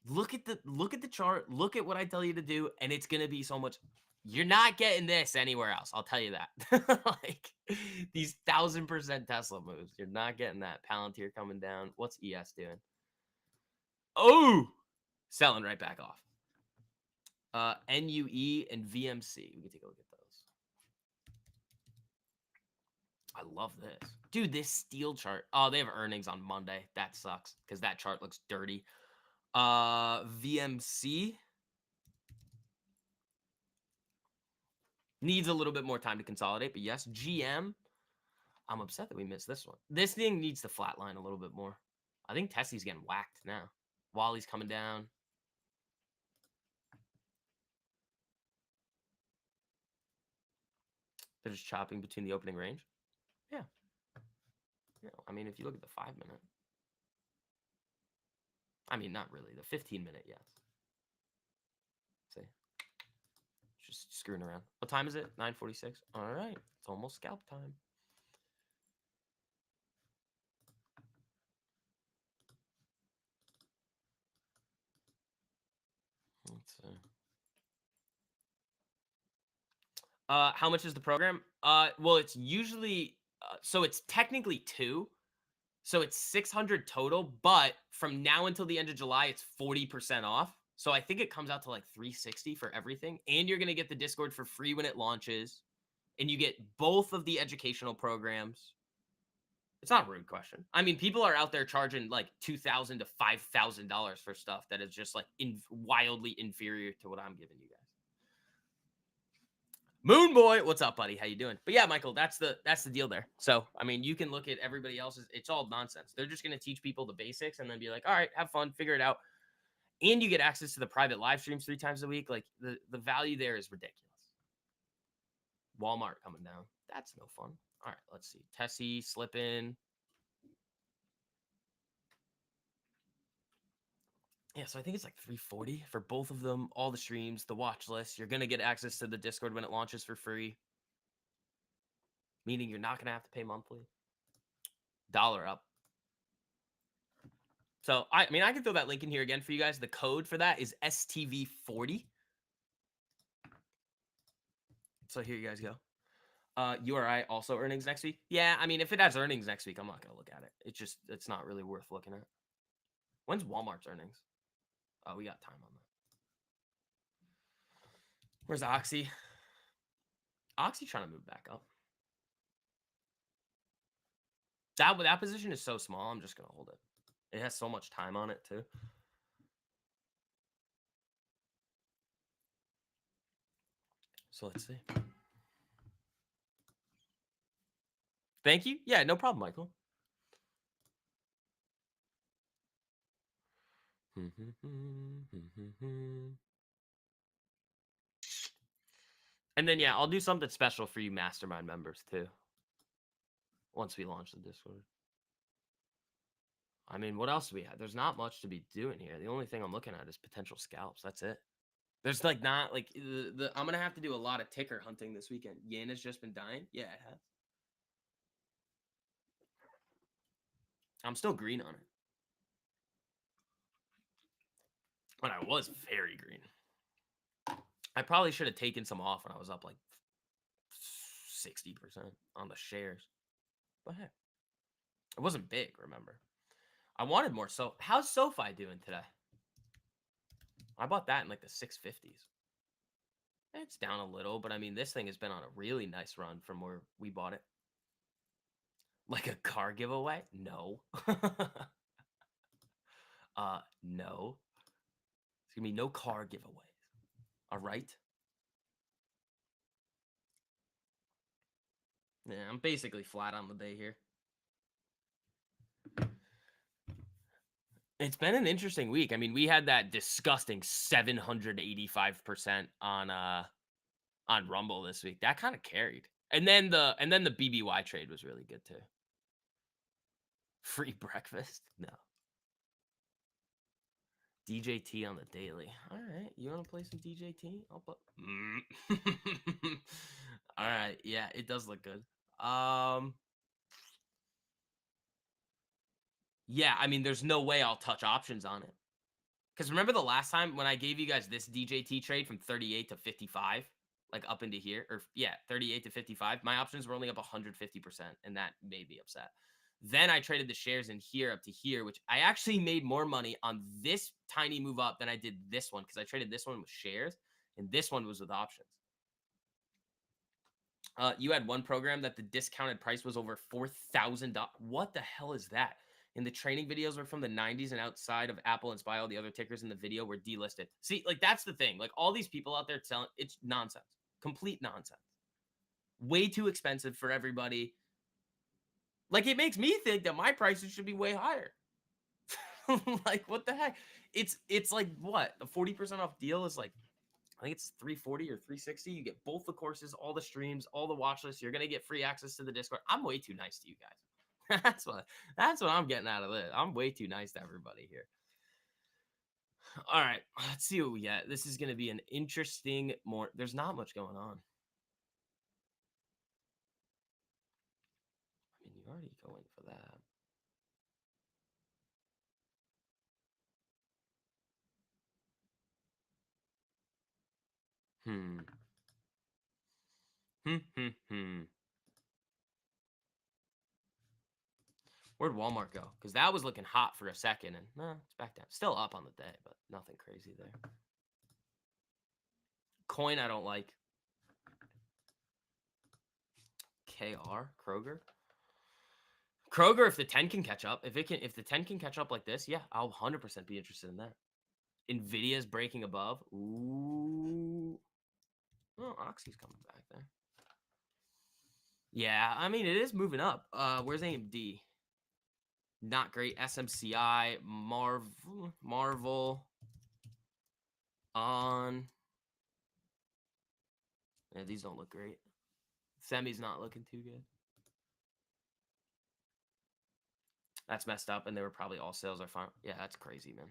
look at the chart, look at what I tell you to do, and it's gonna be so much. You're not getting this anywhere else. I'll tell you that. Like these 1000% Tesla moves, you're not getting that. Palantir coming down. What's ES doing? Oh, selling right back off. NUE and VMC. We can take a look at those. I love this. Dude, this steel chart. Oh, they have earnings on Monday. That sucks because that chart looks dirty. VMC needs a little bit more time to consolidate, but yes, GM. I'm upset that we missed this one. This thing needs to flatline a little bit more. I think Tessie's getting whacked now. Wally's coming down. They're just chopping between the opening range. Yeah. Yeah. I mean, if you look at the 5-minute. I mean, not really. The 15-minute, yes. See? Just screwing around. What time is it? 9:46. All right. It's almost scalp time. Let's see. How much is the program? Well, it's usually so it's technically 2. So it's 600 total, but from now until the end of July, it's 40% off. So I think it comes out to like 360 for everything. And you're going to get the Discord for free when it launches. And you get both of the educational programs. It's not a rude question. I mean, people are out there charging like $2,000 to $5,000 for stuff that is just like wildly inferior to what I'm giving you guys. Moon Boy, what's up, buddy? How you doing? But yeah, Michael, that's the deal there. So I mean, you can look at everybody else's. It's all nonsense. They're just going to teach people the basics and then be like, all right, have fun, figure it out, and you get access to the private live streams 3 times a week. Like the value there is ridiculous. Walmart coming down. That's no fun. All right, let's see. Tessie slipping. Yeah, so I think it's like 340 for both of them, all the streams, the watch list. You're going to get access to the Discord when it launches for free, meaning you're not going to have to pay monthly. Dollar up. So, I mean, I can throw that link in here again for you guys. The code for that is STV40. So here you guys go. URI also earnings next week. Yeah, I mean, if it has earnings next week, I'm not going to look at it. It's not really worth looking at. When's Walmart's earnings? Oh, we got time on that. Where's Oxy? Oxy trying to move back up. That position is so small, I'm just going to hold it. It has so much time on it, too. So let's see. Thank you. Yeah, no problem, Michael. And then, yeah, I'll do something special for you mastermind members, too. Once we launch the Discord. I mean, what else do we have? There's not much to be doing here. The only thing I'm looking at is potential scalps. That's it. There's like not like I'm going to have to do a lot of ticker hunting this weekend. Yen has just been dying. Yeah, it has. I'm still green on it. But I was very green. I probably should have taken some off when I was up like 60% on the shares. But hey, it wasn't big, remember? I wanted more. So how's SoFi doing today? I bought that in like the 650s. It's down a little, but I mean, this thing has been on a really nice run from where we bought it. Like a car giveaway? No. No. There's gonna be no car giveaways. All right. Yeah, I'm basically flat on the day here. It's been an interesting week. I mean, we had that disgusting 785% on Rumble this week. That kind of carried. And then the BBY trade was really good too. Free breakfast? No. DJT on the daily. All right. You want to play some DJT? I'll put. All right. Yeah, it does look good. Yeah, I mean, there's no way I'll touch options on it. Because remember the last time when I gave you guys this DJT trade from 38 to 55, like up into here, or yeah, 38 to 55, my options were only up 150%, and that made me upset. Then I traded the shares in here up to here, which I actually made more money on this tiny move up than I did this one because I traded this one with shares and this one was with options. You had one program that the discounted price was over $4,000. What the hell is that? And the training videos were from the 90s and outside of Apple and SPY, all the other tickers in the video were delisted. See, like that's the thing. Like all these people out there selling, it's nonsense. Complete nonsense. Way too expensive for everybody. Like it makes me think that my prices should be way higher. Like what the heck? It's like what? A 40% off deal is like I think it's 340 or 360. You get both the courses, all the streams, all the watch lists. You're gonna get free access to the Discord. I'm way too nice to you guys. That's what I'm getting out of it. I'm way too nice to everybody here. All right, let's see what we get. This is gonna be an interesting more. There's not much going on. I mean, you already going for that. Hmm. Hmm. Where'd Walmart go? Because that was looking hot for a second, and it's back down. Still up on the day, but nothing crazy there. Coin I don't like. KR Kroger. Kroger, if the 10 can catch up, if the 10 can catch up like this, yeah, I'll 100% be interested in that. Nvidia's breaking above. Ooh. Oh, Oxy's coming back there. Yeah, I mean it is moving up. Where's AMD? Not great. SMCI, Marvel on. Yeah, these don't look great. Semi's not looking too good. That's messed up, and they were probably all sales are fine. Yeah, that's crazy, man.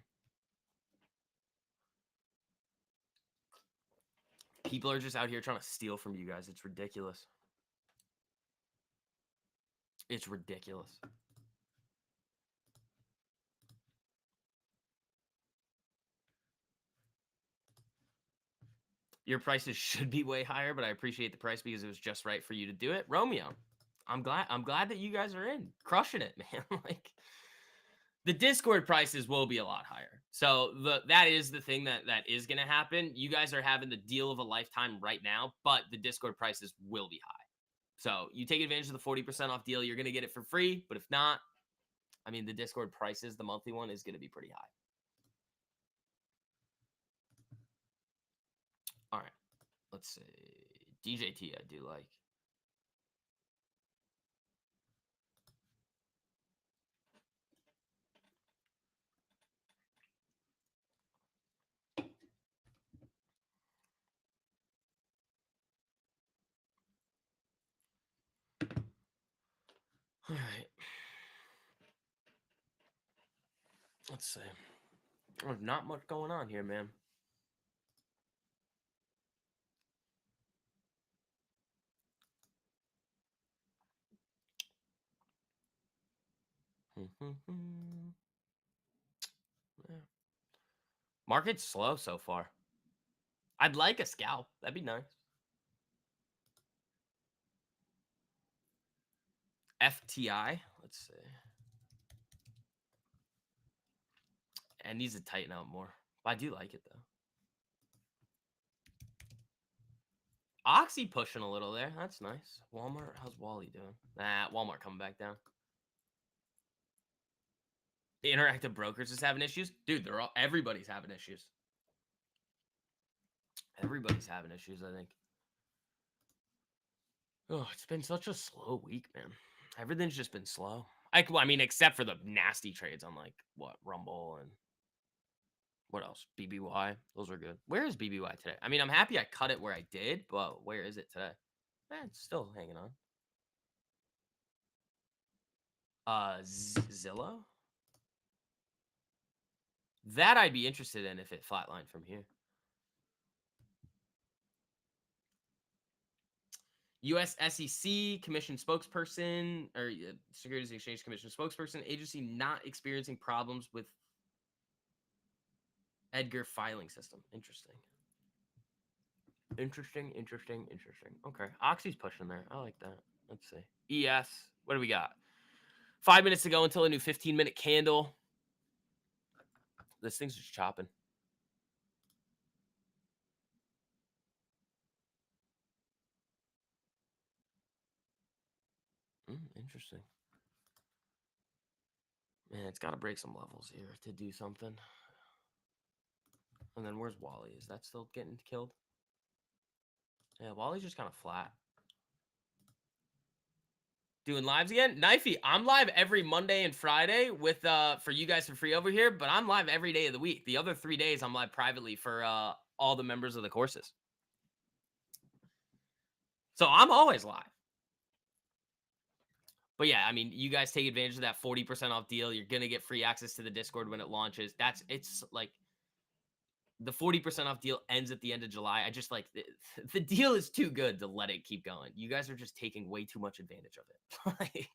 People are just out here trying to steal from you guys. It's ridiculous. It's ridiculous. Your prices should be way higher, but I appreciate the price because it was just right for you to do it. Romeo, I'm glad that you guys are in. Crushing it, man. Like the Discord prices will be a lot higher. So that is the thing that is going to happen. You guys are having the deal of a lifetime right now, but the Discord prices will be high. So you take advantage of the 40% off deal, you're going to get it for free. But if not, I mean, the Discord prices, the monthly one is going to be pretty high. All right. Let's see. DJT, I do like. All right. Let's see. There's not much going on here, man. Yeah. Market's slow so far. I'd like a scalp. That'd be nice. FTI. Let's see. It needs to tighten out more. But I do like it though. Oxy pushing a little there. That's nice. Walmart. How's Wally doing? Nah, Walmart coming back down. The interactive brokers is having issues. Dude, everybody's having issues. Everybody's having issues, I think. Oh, it's been such a slow week, man. Everything's just been slow. I mean, except for the nasty trades on like what Rumble and what else? BBY. Those are good. Where is BBY today? I mean, I'm happy I cut it where I did, but where is it today? It's still hanging on. Zillow. That I'd be interested in if it flatlined from here. U.S. SEC Commission spokesperson or Securities and Exchange Commission spokesperson, agency not experiencing problems with Edgar filing system. Interesting. Interesting. Okay. Oxy's pushing there. I like that. Let's see. ES. What do we got? 5 minutes to go until a new 15-minute candle. This thing's just chopping. Interesting. Man, it's got to break some levels here to do something. And then where's Wally? Is that still getting killed? Yeah, Wally's just kind of flat. Doing lives again? Knifey, I'm live every Monday and Friday with for you guys for free over here, but I'm live every day of the week. The other 3 days I'm live privately for all the members of the courses. So I'm always live. But yeah, I mean, you guys take advantage of that 40% off deal. You're going to get free access to the Discord when it launches. It's like the 40% off deal ends at the end of July. I just like the deal is too good to let it keep going. You guys are just taking way too much advantage of it. Like,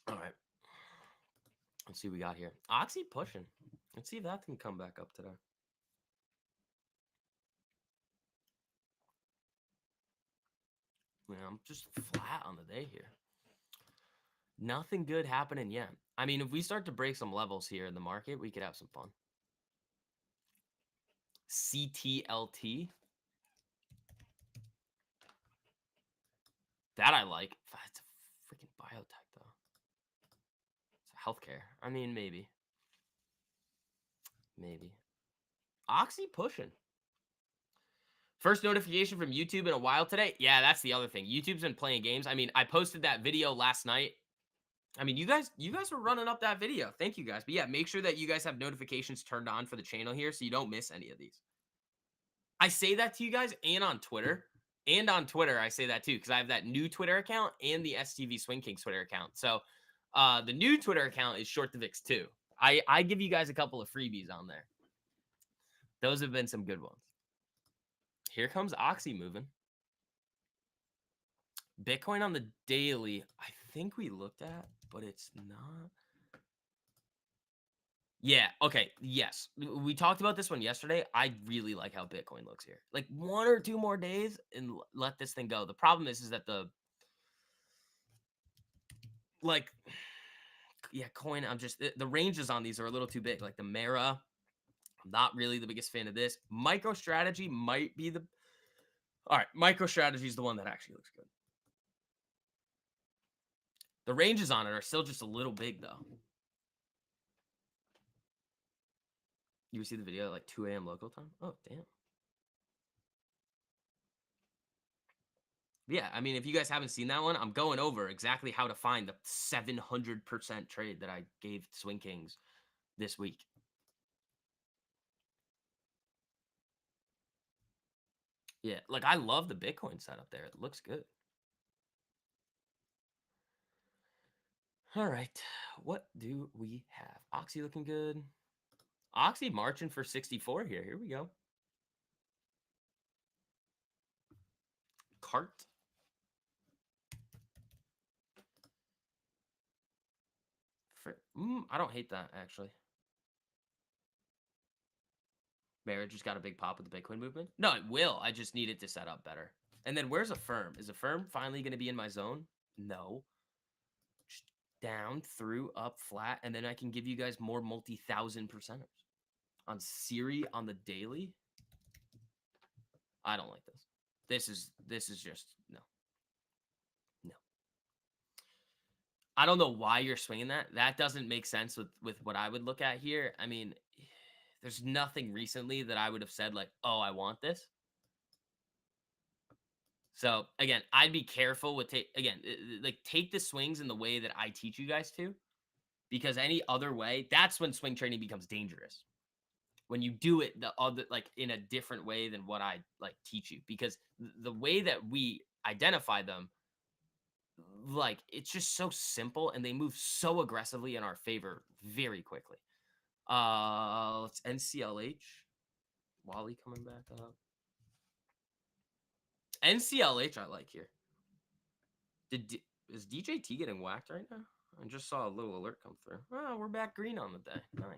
all right. Let's see what we got here. Oxy pushing. Let's see if that can come back up today. Yeah, I'm just flat on the day here. Nothing good happening yet. I mean, if we start to break some levels here in the market, we could have some fun. CTLT. That I like. It's a freaking biotech, though. It's healthcare. I mean, maybe. Oxy pushing. First notification from YouTube in a while today. Yeah, that's the other thing. YouTube's been playing games. I mean, I posted that video last night. I mean, you guys were running up that video. Thank you guys. But yeah, make sure that you guys have notifications turned on for the channel here so you don't miss any of these. I say that to you guys and on Twitter. And on Twitter, I say that too because I have that new Twitter account and the STV Swing Kings Twitter account. So the new Twitter account is Short the VIX too. I give you guys a couple of freebies on there. Those have been some good ones. Here comes Oxy moving. Bitcoin on the daily, I think we looked at, but it's not. Yeah, okay, yes. We talked about this one yesterday. I really like how Bitcoin looks here. Like 1 or 2 more days and let this thing go. The problem is that coin, the ranges on these are a little too big. Like the Mara, I'm not really the biggest fan of this. MicroStrategy might be the... All right, MicroStrategy is the one that actually looks good. The ranges on it are still just a little big, though. You see the video at like 2 a.m. local time? Oh, damn. Yeah, I mean, if you guys haven't seen that one, I'm going over exactly how to find the 700% trade that I gave Swing Kings this week. Yeah, like I love the Bitcoin setup there. It looks good. All right, what do we have? Oxy looking good. Oxy marching for 64 here. Here we go. Cart. I don't hate that, actually. Marriage just got a big pop with the Bitcoin movement. No, it will. I just need it to set up better. And then where's a firm? Is a firm finally going to be in my zone? No. Just down, through, up, flat, and then I can give you guys more multi-thousand percenters. On Siri on the daily? I don't like this. This is just no. I don't know why you're swinging that. That doesn't make sense with what I would look at here. I mean, there's nothing recently that I would have said like, oh, I want this. So again, I'd be careful with take the swings in the way that I teach you guys to, because any other way, that's when swing trading becomes dangerous. When you do it the other, like, in a different way than what I like teach you, because the way that we identify them, like, it's just so simple and they move so aggressively in our favor very quickly. Let's NCLH. Wally coming back up. NCLH I like here. Is DJT getting whacked right now? I just saw a little alert come through. Oh, we're back green on the day. Nice.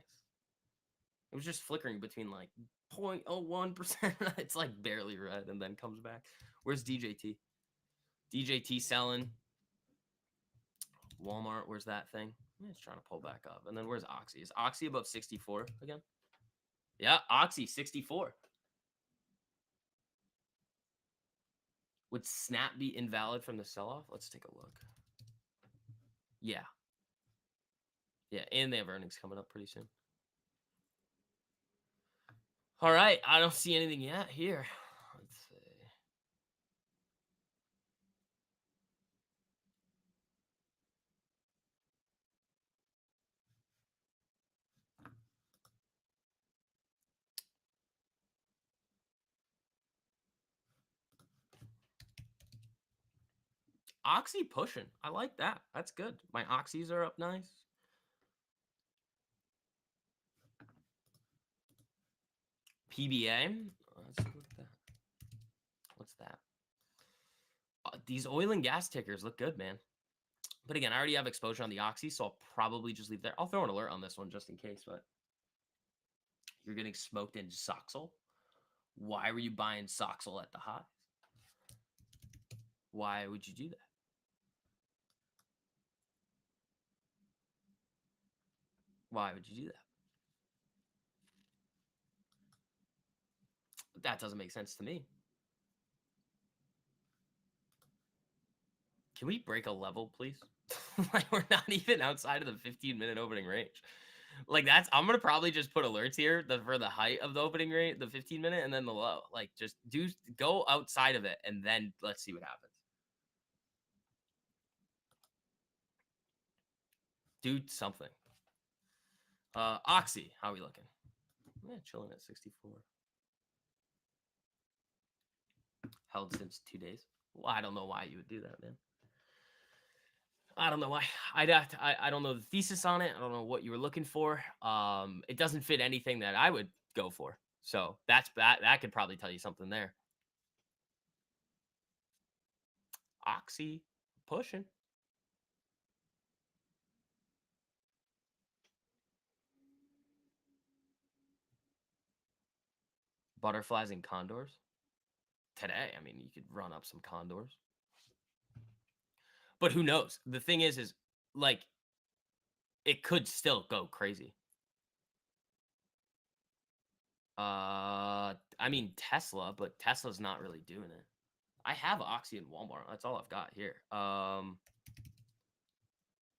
It was just flickering between like 0.01%. It's like barely red and then comes back. Where's DJT? DJT selling. Walmart, where's that thing? It's trying to pull back up. And then where's Oxy? Is Oxy above 64 again? Yeah, Oxy 64. Would Snap be invalid from the sell-off? Let's take a look. Yeah. Yeah, and they have earnings coming up pretty soon. All right, I don't see anything yet here. Let's see. Oxy pushing. I like that. That's good. My Oxys are up nice. PBA. Let's look at that. What's that? These oil and gas tickers look good, man. But again, I already have exposure on the Oxy, so I'll probably just leave there. I'll throw an alert on this one just in case, but you're getting smoked in Soxel. Why were you buying Soxel at the high? Why would you do that? Why would you do that? That doesn't make sense to me. Can we break a level, please? Like, we're not even outside of the 15-minute opening range. Like, I'm gonna probably just put alerts here for the height of the opening rate, the 15-minute, and then the low. Like, just go outside of it, and then let's see what happens. Do something. Oxy, how are we looking? Yeah, chilling at 64. Held since 2 days. Well, I don't know why you would do that, man. I don't know why. I don't know the thesis on it. I don't know what you were looking for. It doesn't fit anything that I would go for. So that could probably tell you something there. Oxy pushing. Butterflies and condors. Today, I mean, you could run up some condors. But who knows? The thing is like, it could still go crazy. I mean Tesla, but Tesla's not really doing it. I have Oxy and Walmart. That's all I've got here.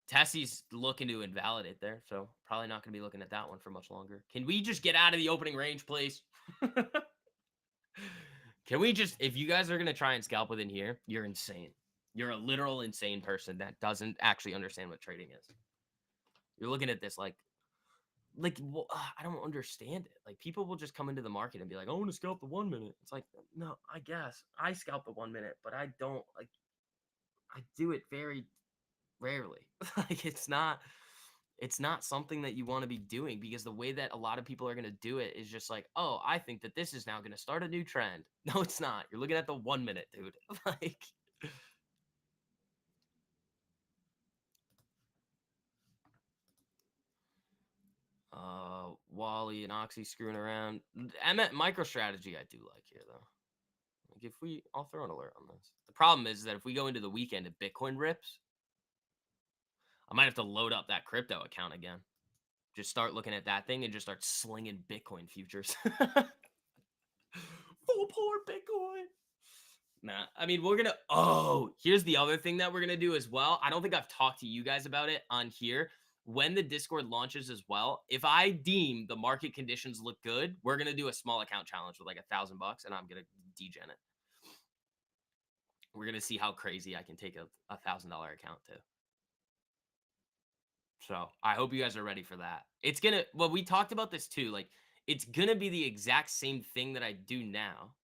Tessie's looking to invalidate there, so probably not going to be looking at that one for much longer. Can we just get out of the opening range, please? Can we just, if you guys are going to try and scalp within here, you're insane. You're a literal insane person that doesn't actually understand what trading is. You're looking at this like I don't understand it. Like, people will just come into the market and be like, I want to scalp the 1 minute. It's like, no, I guess I scalp the 1 minute, but I don't, like, I do it very rarely. Like, it's not something that you want to be doing, because the way that a lot of people are going to do it is just like, oh, I think that this is now going to start a new trend. No, it's not. You're looking at the 1 minute, dude. Like, Wally and Oxy screwing around. MicroStrategy I do like here, though. Like, I'll throw an alert on this. The problem is that if we go into the weekend and Bitcoin rips, I might have to load up that crypto account again. Just start looking at that thing and just start slinging Bitcoin futures. Full poor Bitcoin. Nah, I mean, here's the other thing that we're going to do as well. I don't think I've talked to you guys about it on here. When the Discord launches as well, if I deem the market conditions look good, we're going to do a small account challenge with like $1,000, and I'm going to degen it. We're going to see how crazy I can take a $1,000 account to. So I hope you guys are ready for that. It's going to, well, we talked about this too. Like, it's going to be the exact same thing that I do now,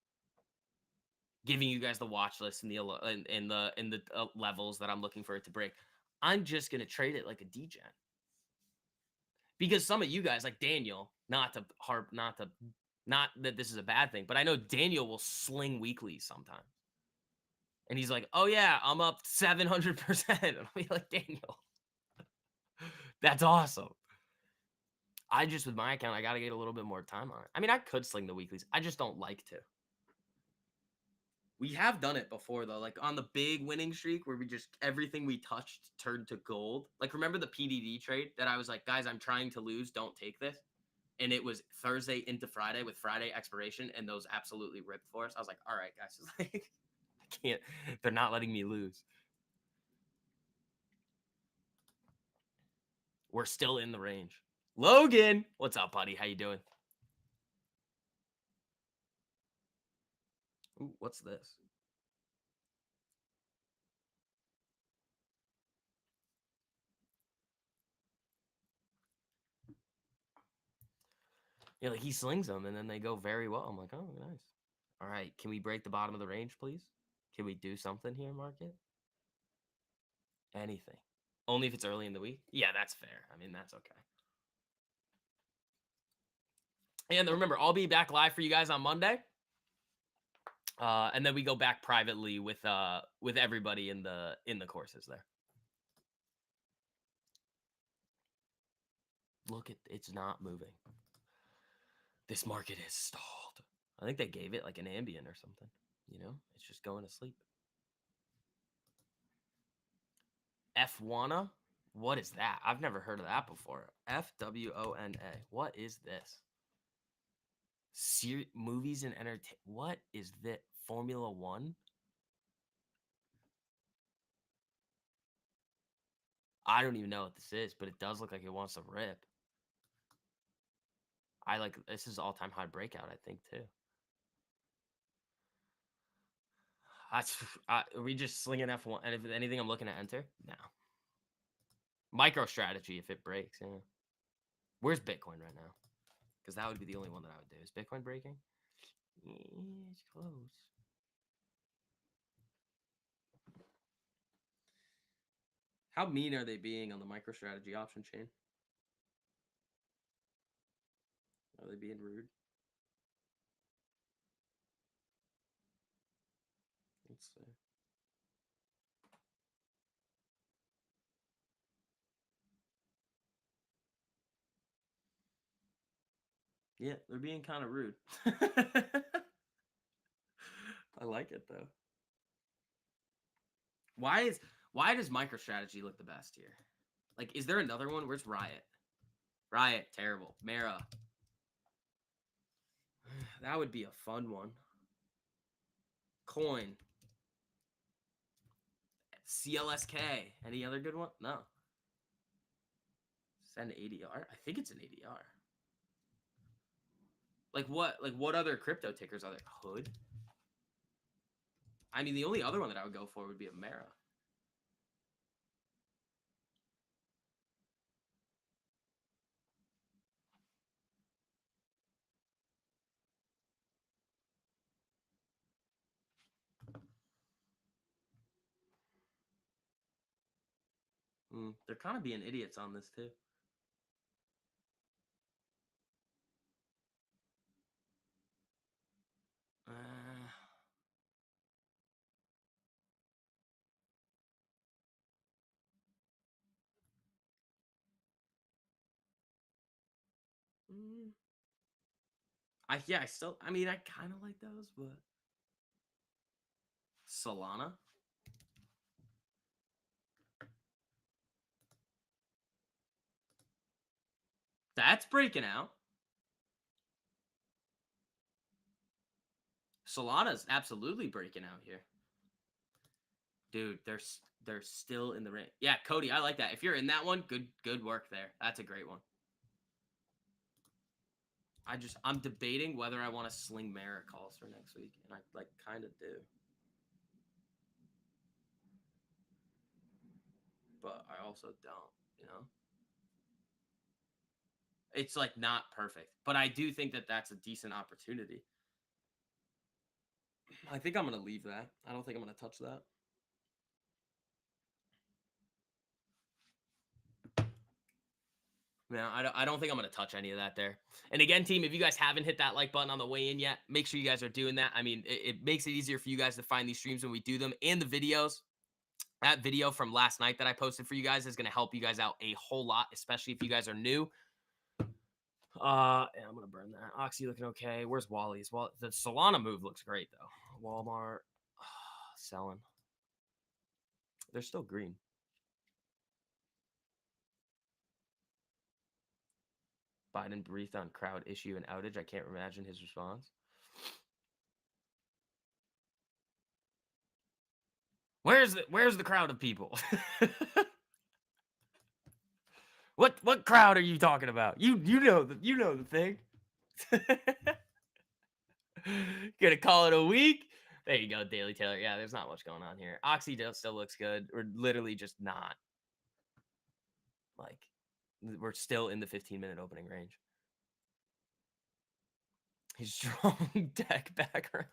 giving you guys the watch list and the levels that I'm looking for it to break. I'm just going to trade it like a degen. Because some of you guys, like Daniel, not that this is a bad thing, but I know Daniel will sling weeklies sometimes. And he's like, oh yeah, I'm up 700%. And I'll be like, Daniel, that's awesome. I just, with my account, I got to get a little bit more time on it. I mean, I could sling the weeklies. I just don't like to. We have done it before, though, like on the big winning streak where we just, everything we touched turned to gold. Like, remember the PDD trade that I was like, guys, I'm trying to lose. Don't take this. And it was Thursday into Friday with Friday expiration, and those absolutely ripped for us. I was like, all right, guys, like, I can't, they're not letting me lose. We're still in the range. Logan, what's up, buddy? How you doing? Ooh, what's this? Yeah, like he slings them, and then they go very well. I'm like, oh, nice. All right, can we break the bottom of the range, please? Can we do something here, market? Anything. Only if it's early in the week? Yeah, that's fair. I mean, that's okay. And remember, I'll be back live for you guys on Monday. And then we go back privately with everybody in the courses there. Look, it's not moving. This market is stalled. I think they gave it like an ambient or something. You know, it's just going to sleep. F1A? What is that? I've never heard of that before. FWONA. What is this? Movies and entertainment. What is that? Formula One? I don't even know what this is, but it does look like it wants to rip. This is all-time high breakout, I think, too. Are we just slinging F1? And if anything, I'm looking to enter? No. Micro strategy if it breaks, yeah. Where's Bitcoin right now? Because that would be the only one that I would do. Is Bitcoin breaking? Yeah, it's close. How mean are they being on the MicroStrategy option chain? Are they being rude? Let's see. Yeah, they're being kind of rude. I like it though. Why does MicroStrategy look the best here? Like, is there another one? Where's Riot? Riot, terrible. Mara. That would be a fun one. Coin. CLSK. Any other good one? No. Send ADR? I think it's an ADR. Like what other crypto tickers are there? Hood? I mean, the only other one that I would go for would be a Mara. They're kind of being idiots on this too. I mean, I kind of like those, but Solana. That's breaking out. Solana's absolutely breaking out here. Dude, they're still in the ring. Yeah, Cody, I like that. If you're in that one, good work there. That's a great one. I'm debating whether I want to sling Mara calls for next week, and I kind of do. but I also don't, you know? It's like not perfect, but I do think that that's a decent opportunity. I think I'm going to leave that. I don't think I'm going to touch that. No, I don't think I'm going to touch any of that there. And again, team, if you guys haven't hit that like button on the way in yet, make sure you guys are doing that. I mean, it makes it easier for you guys to find these streams when we do them and the videos. That video from last night that I posted for you guys is going to help you guys out a whole lot, especially if you guys are new. Yeah, I'm going to burn that. Oxy looking okay. Where's Wally's? Well, the Solana move looks great, though. Walmart selling. They're still green. Biden breathed on crowd issue and outage. I can't imagine his response. Where's the crowd of people? What crowd are you talking about? You know the thing. Gonna call it a week. There you go, Daily Taylor. Yeah, there's not much going on here. Oxy still looks good. We're literally just not. Like, we're still in the 15-minute opening range. His strong deck background.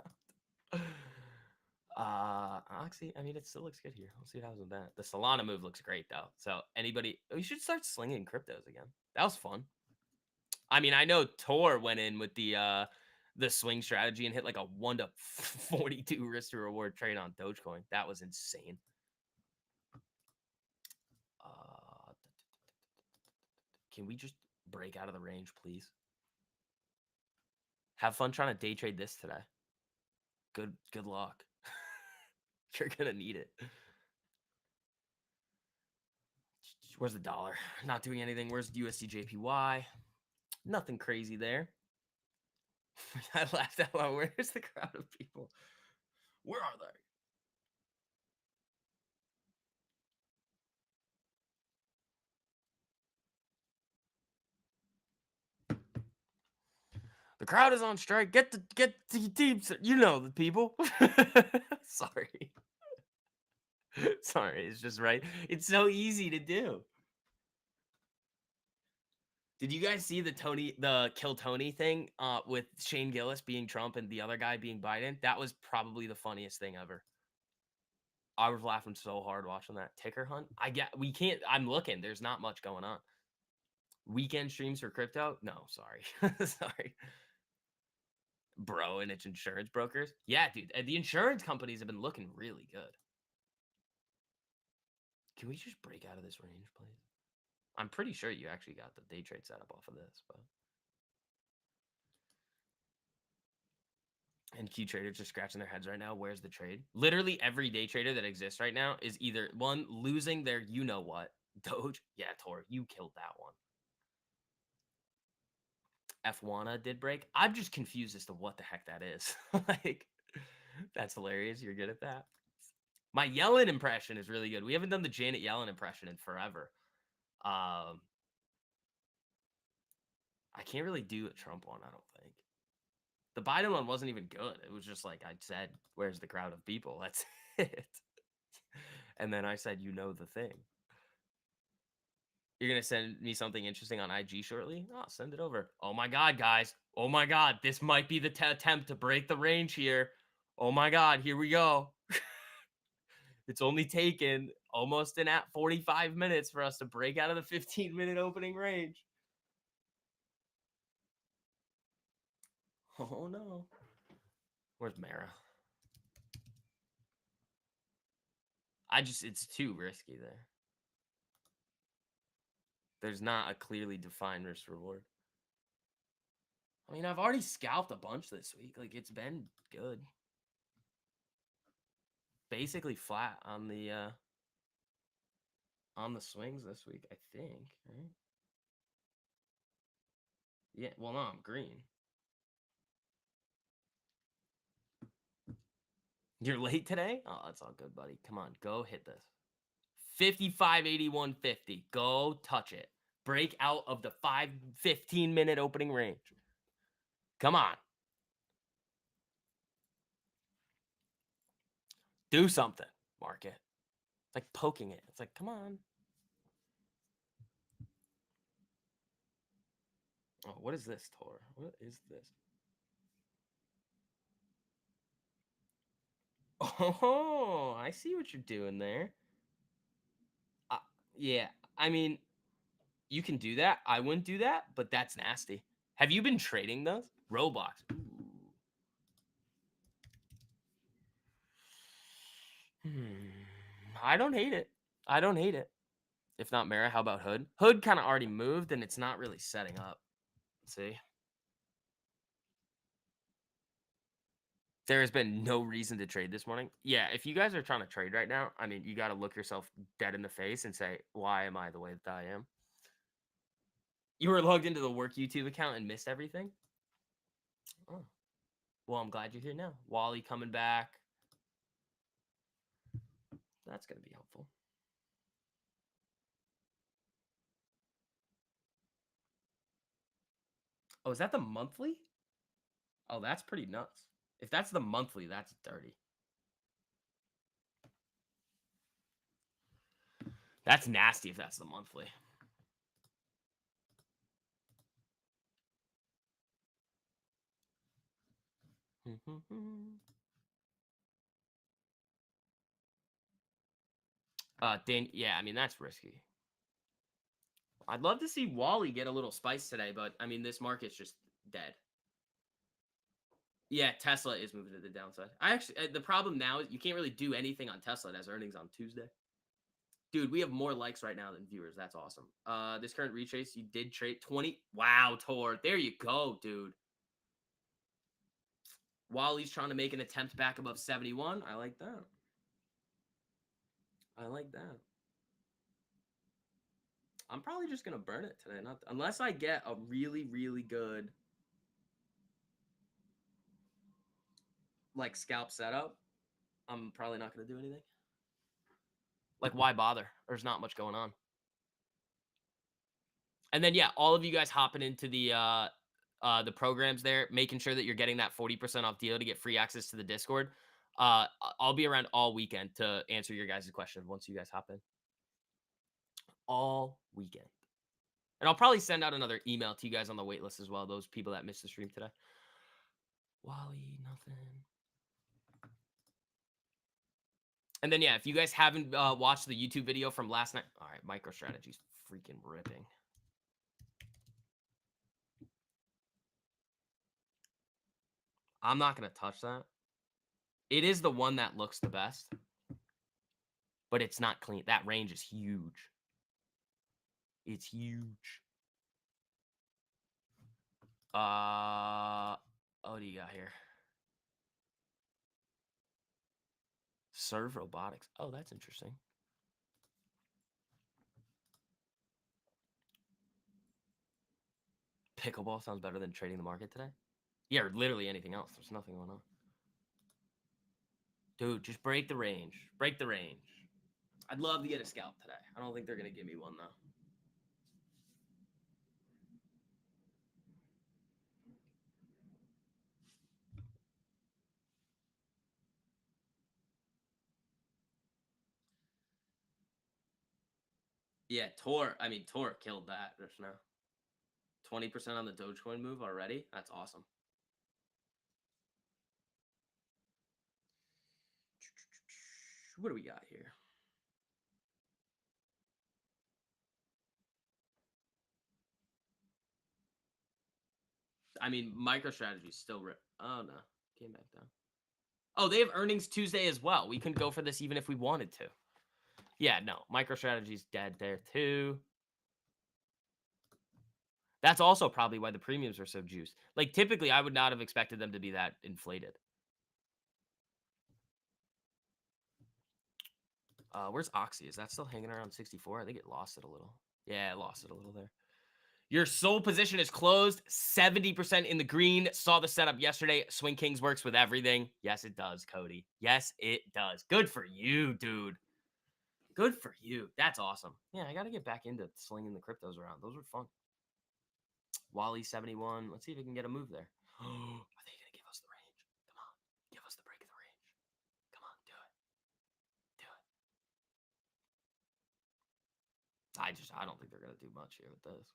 Oxy, I mean, it still looks good here. We'll see what happens with that. The Solana move looks great, though. So, we should start slinging cryptos again. That was fun. I mean, I know Tor went in with the swing strategy and hit like a 1-42 risk to reward trade on Dogecoin. That was insane. Can we just break out of the range, please? Have fun trying to day trade this today. Good luck. You're gonna need it. Where's the dollar? Not doing anything. Where's USD/JPY? Nothing crazy there. I laughed out loud. Where's the crowd of people? Where are they? The crowd is on strike. Get the teams. You know the people. Sorry. Sorry, it's just right. It's so easy to do. Did you guys see the Kill Tony thing with Shane Gillis being Trump and the other guy being Biden? That was probably the funniest thing ever. I was laughing so hard watching that ticker hunt. We can't. I'm looking. There's not much going on. Weekend streams for crypto? No, sorry. Sorry. Bro, and it's insurance brokers? Yeah, dude. The insurance companies have been looking really good. Can we just break out of this range, please? I'm pretty sure you actually got the day trade setup off of this, but. And key traders just scratching their heads right now. Where's the trade? Literally every day trader that exists right now is either one losing their you-know-what. Doge? Yeah, Tor, you killed that one. F1 did break. I'm just confused as to what the heck that is. Like, that's hilarious. You're good at that. My Yellen impression is really good. We haven't done the Janet Yellen impression in forever. I can't really do a Trump one, I don't think. The Biden one wasn't even good. It was just like I said, where's the crowd of people? That's it. And then I said, you know the thing. You're going to send me something interesting on IG shortly? Oh, send it over. Oh my God, guys. Oh my God. This might be the attempt to break the range here. Oh my God. Here we go. It's only taken almost 45 minutes for us to break out of the 15-minute opening range. Oh no. Where's Mara? It's too risky there. There's not a clearly defined risk reward. I mean, I've already scalped a bunch this week. Like, it's been good. Basically flat on the swings this week, I think, right? Yeah, well, no, I'm green. You're late today? Oh, that's all good, buddy. Come on, go hit this. 55.81.50. Go touch it. Break out of the 15-minute opening range. Come on. Do something, market. It's like poking it. It's like, come on. what is this, Tor? What is this? Oh, I see what you're doing there. Uh, yeah, I mean, you can do that. I wouldn't do that, but that's nasty. Have you been trading those? Roblox. Ooh. I don't hate it. I don't hate it. If not Mara, how about Hood? Hood kind of already moved, and it's not really setting up. See? There has been no reason to trade this morning. Yeah, if you guys are trying to trade right now, I mean, you got to look yourself dead in the face and say, why am I the way that I am? You were logged into the work YouTube account and missed everything? Oh. Well, I'm glad you're here now. Wally coming back. That's going to be helpful. Oh, is that the monthly? Oh, that's pretty nuts. If that's the monthly, that's dirty. That's nasty if that's the monthly. Yeah, I mean, that's risky. I'd love to see Wally get a little spice today, but I mean, this market's just dead. Yeah, Tesla is moving to the downside. The problem now is you can't really do anything on Tesla. It has earnings on Tuesday. Dude, we have more likes right now than viewers. That's awesome. This current retrace, you did trade 20. Wow, Tor. There you go, dude. Wally's trying to make an attempt back above 71. I like that. I like that. I'm probably just going to burn it today. Unless I get a really, really good like scalp setup, I'm probably not going to do anything. Like, why bother? There's not much going on. And then, yeah, all of you guys hopping into the programs there, making sure that you're getting that 40% off deal to get free access to the Discord. I'll be around all weekend to answer your guys' questions once you guys hop in. All weekend. And I'll probably send out another email to you guys on the waitlist as well, those people that missed the stream today. Wally, nothing. And then, yeah, if you guys haven't watched the YouTube video from last night, all right, MicroStrategy's freaking ripping. I'm not going to touch that. It is the one that looks the best, but it's not clean. That range is huge. It's huge. What do you got here? Serve robotics. Oh, that's interesting. Pickleball sounds better than trading the market today. Yeah, or literally anything else. There's nothing going on. Dude, just break the range. Break the range. I'd love to get a scalp today. I don't think they're going to give me one, though. Yeah, Tor killed that just now. 20% on the Dogecoin move already. That's awesome. What do we got here? I mean, MicroStrategy's still oh, no. Came back down. Oh, they have earnings Tuesday as well. We couldn't go for this even if we wanted to. Yeah, no. MicroStrategy's dead there too. That's also probably why the premiums are so juiced. Like, typically, I would not have expected them to be that inflated. Where's Oxy? Is that still hanging around 64? I think it lost it a little. Yeah, it lost it a little there. Your sole position is closed. 70% in the green. Saw the setup yesterday. Swing Kings works with everything. Yes, it does, Cody. Yes, it does. Good for you, dude. Good for you. That's awesome. Yeah, I got to get back into slinging the cryptos around. Those were fun. Wally 71. Let's see if we can get a move there. Are they going to give us the range? Come on. Give us the break of the range. Come on. Do it. Do it. I don't think they're going to do much here with this.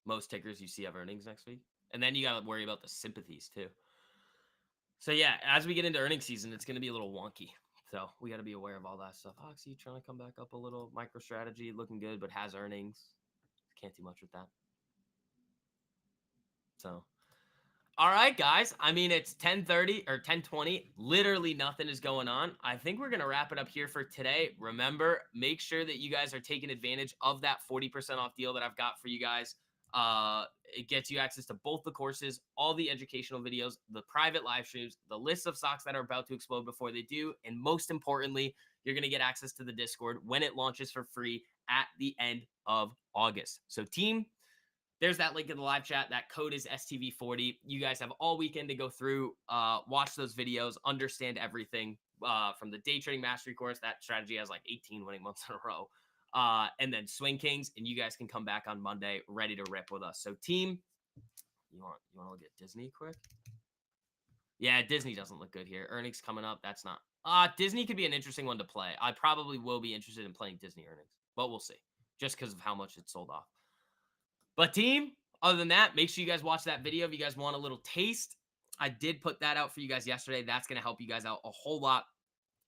Most tickers you see have earnings next week. And then you got to worry about the sympathies too. So yeah, as we get into earnings season, it's going to be a little wonky. So we got to be aware of all that stuff. Oxy trying to come back up a little. MicroStrategy looking good, but has earnings. Can't do much with that. So, all right, guys. I mean, it's 10:30 or 10:20. Literally nothing is going on. I think we're going to wrap it up here for today. Remember, make sure that you guys are taking advantage of that 40% off deal that I've got for you guys. It gets you access to both the courses, all the educational videos, the private live streams, the list of stocks that are about to explode before they do, and most importantly, you're going to get access to the Discord when it launches for free at the end of August. So team, there's that link in the live chat. That code is STV40. You guys have all weekend to go through, watch those videos, understand everything from the day trading mastery course. That strategy has like 18 winning months in a row. And then Swing Kings, and you guys can come back on Monday ready to rip with us. So team, you want to look at Disney quick? Yeah, Disney doesn't look good here. Earnings coming up. That's not. Disney could be an interesting one to play. I probably will be interested in playing Disney earnings, but we'll see. Just because of how much it's sold off. But team, other than that, make sure you guys watch that video if you guys want a little taste. I did put that out for you guys yesterday. That's going to help you guys out a whole lot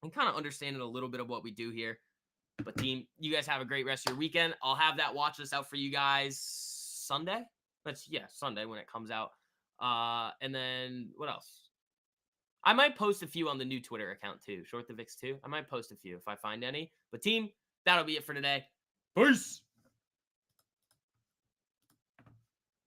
and kind of understanding a little bit of what we do here. But team, you guys have a great rest of your weekend. I'll have that watch list out for you guys Sunday. Sunday when it comes out. And then what else? I might post a few on the new Twitter account too. Short the VIX too. I might post a few if I find any. But team, that'll be it for today. Peace.